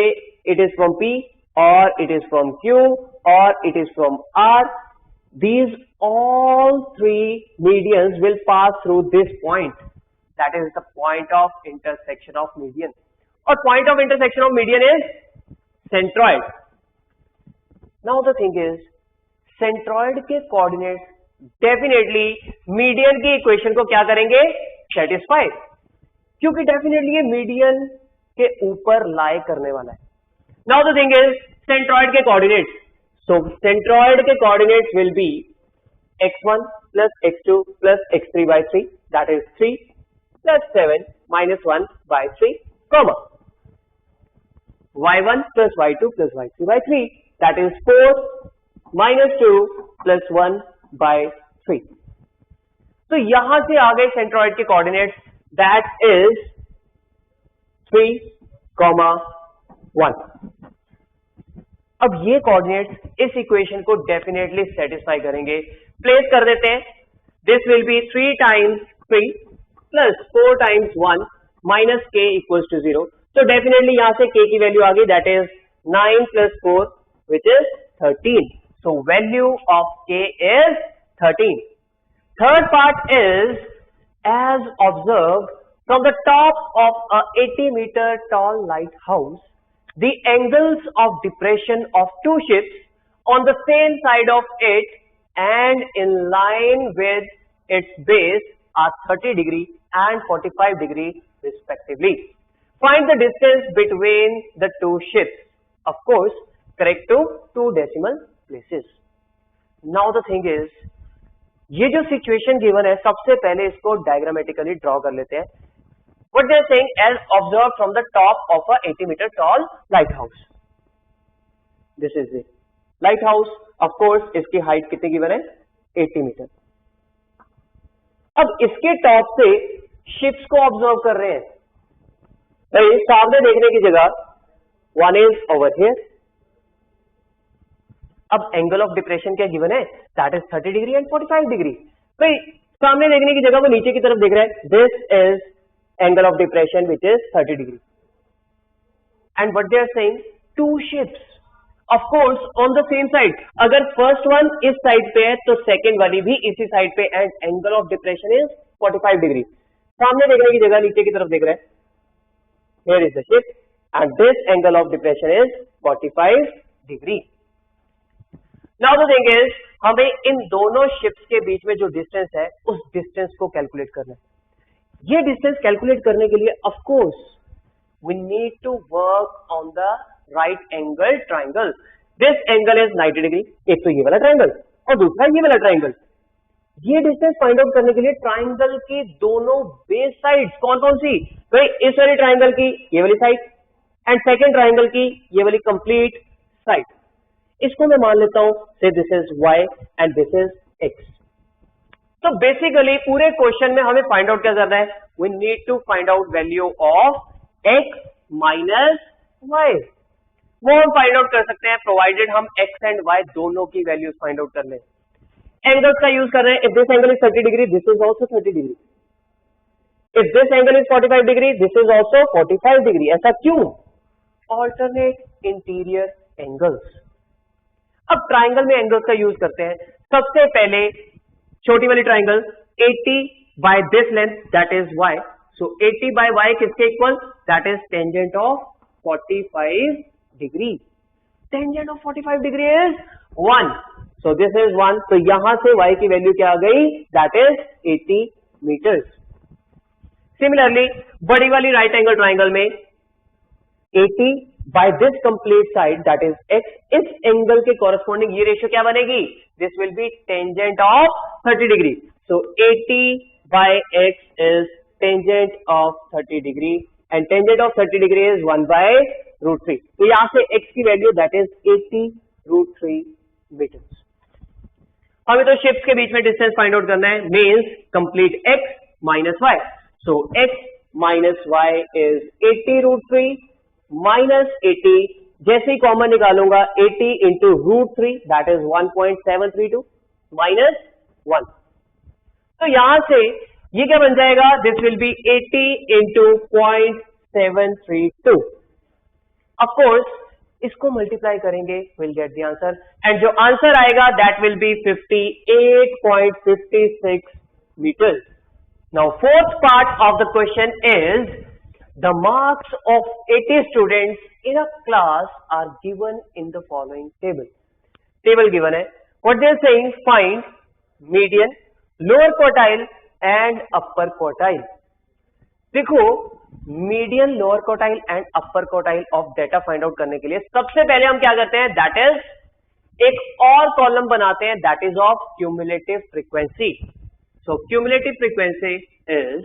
इट इज फ्रॉम P और इट इज फ्रॉम Q और it is from R, these all three medians will pass through this point, that is the point of intersection of median, or point of intersection of median is centroid। Now the thing is, centroid के coordinates definitely median की equation को क्या करेंगे, satisfy, क्योंकि definitely ये median के ऊपर लाई करने वाला है। Now the thing is, centroid के कोऑर्डिनेट्स, सो सेंट्रॉइड के coordinates will be x1 plus x2 plus x3/3, that is 3 plus 7 minus 1/3, comma y1 plus y2 plus y3/3, that is 4 minus 2 plus 1/3। तो यहां से आ गए सेंट्रॉइड के कोऑर्डिनेट्स, दैट इज 3, 1। अब ये coordinates इस इक्वेशन को डेफिनेटली सेटिस्फाई करेंगे। प्लेस कर देते हैं This will be 3 times 3 plus 4 times 1 minus k equals to 0. So definitely यहाँ से k की वैल्यू आ गई, that is 9 plus 4 which is 13. So value of k is 13. Third part is as observed from the top of a 80-meter tall lighthouse, the angles of depression of two ships on the same side of it and in line with its base are 30 degree and 45 degree respectively. Find the distance between the two ships. Of course, correct to 2 decimal places. Now the thing is, ये जो situation given है, सबसे पहले इसको diagrammatically draw कर लेते हैं. What they are saying, as observed from the top of a 80-meter tall lighthouse. This is it. Lighthouse, of course, इसकी हाइट कितनी गिवन है? 80 मीटर. अब इसके टॉप से शिप्स को ऑब्जर्व कर रहे हैं. भाई सामने देखने की जगह वन इज ओवर हियर. अब एंगल ऑफ डिप्रेशन क्या गिवन है? That is 30 degree and 45 degree. भाई सामने देखने की जगह वो नीचे की तरफ देख रहा है. This is angle of depression which is 30 degree. And what they are saying, two ships of course on the same side. अगर फर्स्ट वन इस साइड पे है तो सेकेंड वाली भी इसी साइड पे, and angle of depression is 45 degree. सामने देखने की जगह नीचे की तरफ देख रहे हैं. Here is the ship and this angle of depression is 45 degree. Now the thing is, हमें इन दोनों शिप्स के बीच में जो डिस्टेंस है उस डिस्टेंस को कैलकुलेट करना है. ये डिस्टेंस कैलकुलेट करने के लिए of course we need to work on the right angle triangle. This angle is 90 degree. एक तो ये वाला ट्राइंगल और दूसरा ये वाला ट्राइंगल. ये डिस्टेंस फाइंड आउट करने के लिए ट्राइंगल की दोनों बेस साइड्स कौन कौन सी? भाई इस वाली ट्राइंगल की ये वाली साइड एंड सेकेंड ट्राइंगल की ये वाली कंप्लीट साइड. इसको मैं मान लेता हूं से this is y and this is x. तो बेसिकली पूरे क्वेश्चन में हमें फाइंड आउट क्या करना है? We need to find out value of x minus y. वो हम फाइंड आउट कर सकते हैं प्रोवाइडेड हम x एंड y दोनों की वैल्यूज फाइंड आउट कर लें. एंगल्स का यूज कर रहे हैं. If this angle is 30 degree this is also 30 degree. If this angle is 45 degree this is also 45 degree. ऐसा क्यों? Alternate interior angles. अब ट्राइंगल में एंगल्स का यूज करते हैं. सबसे पहले छोटी वाली triangle 80 by this length that is y. So 80 by y किसके equal? That is tangent of 45 degree. Tangent of 45 degree is 1. So this is 1. तो यहां से y की वैल्यू क्या आ गई? That is 80 metres. सिमिलरली बड़ी वाली राइट एंगल ट्राइंगल में 80 by this complete side that is x, इस एंगल के कॉरेस्पॉन्डिंग ये रेशियो क्या बनेगी? This will B tangent of 30 degree. So 80 by x is tangent of 30 degree and tangent of 30 degree is 1 by √3. तो यहां से x की वैल्यू दैट इज 80 √3 मीटर्स. हमें तो शिप्स के बीच में डिस्टेंस फाइंड आउट करना है. Means complete x minus y. So x minus y is 80 √3 minus 80. जैसे ही कॉमन निकालूंगा 80 इंटू √3 दैट इज 1.732 माइनस 1. तो यहां से ये क्या बन जाएगा? This will be 80 into 0.732. Of course इसको मल्टीप्लाई करेंगे will get the answer and जो आंसर आएगा that will be 58.56 metres. Now fourth part of the question is the marks of 80 students in a class are given in the following table. Table given है. What they are saying, find median, lower quartile and upper quartile. देखो median, lower quartile and upper quartile of data find out करने के लिए सबसे पहले हम क्या करते हैं? दैट इज एक और कॉलम बनाते हैं that is of cumulative frequency. So cumulative frequency is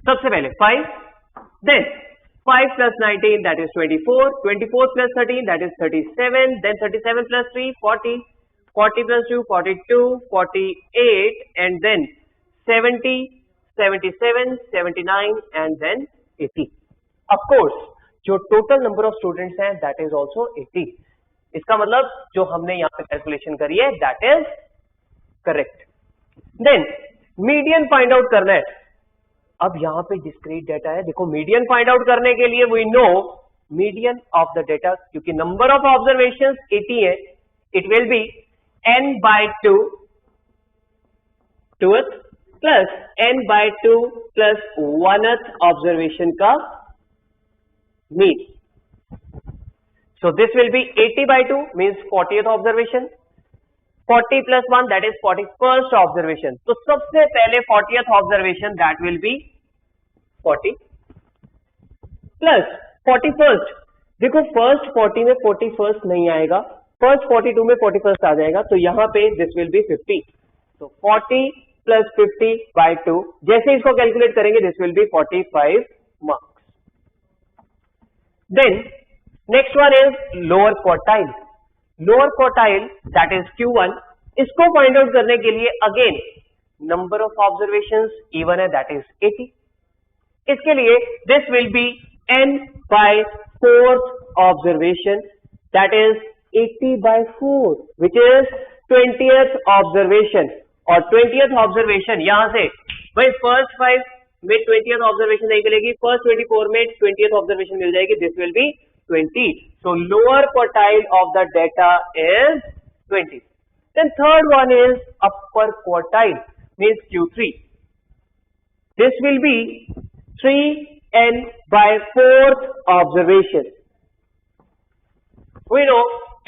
सबसे पहले 5, then 5 plus 19 that is 24, 24 plus 13 that is 37, then 37 plus 3 40, 40 plus 2 42, 48 and then 70, 77, 79 and then 80. Of course जो total number of students हैं that is also 80. इसका मतलब जो हमने यहाँ पे कैलकुलेशन करी है that is correct. Then median find out करना है। अब यहाँ पे डिस्क्रीट डेटा है, देखो मीडियन फाइंड आउट करने के लिए we know median of the data, क्योंकि नंबर ऑफ ऑब्जर्वेशंस 80 है, it will be n by 2 2th plus n by 2 plus 1th observation का mean. So this will be 80 by 2 means 40th observation, 40 plus 1 that is 41st observation. तो सबसे पहले 40th observation that will be 40 plus 41st। देखो first 40 में 41st नहीं आएगा, first 42 में 41st आ जाएगा, तो यहाँ पे this will be 50। तो 40 plus 50 by 2, जैसे इसको कैलकुलेट करेंगे this will be 45 marks। Then next one is lower quartile। lower quartile that is Q1, इसको फाइंड आउट करने के लिए again number of observations even है दैट इज 80। इसके लिए this will be n by 4th observation that is 80 by 4 which is 20th observation. और 20th observation यहां से भाई फर्स्ट 5 में 20th ऑब्जर्वेशन नहीं मिलेगी, फर्स्ट 24 में 20th ऑब्जर्वेशन मिल जाएगी, this will B 20। So lower quartile of the data is 20. Then third one is upper quartile means Q3. This will be 3n by 4th observation. We know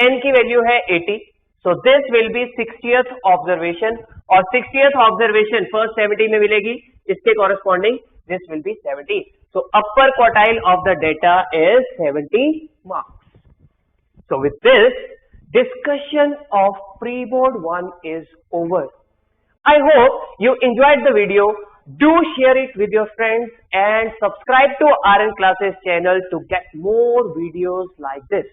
n की value है 80. So this will be 60th observation और 60th observation first 70 में मिलेगी, इसके corresponding this will be 70. So upper quartile of the data is 70 marks. So with this, discussion of pre-board 1 is over. I hope you enjoyed the video. Do share it with your friends and subscribe to RN Classes channel to get more videos like this.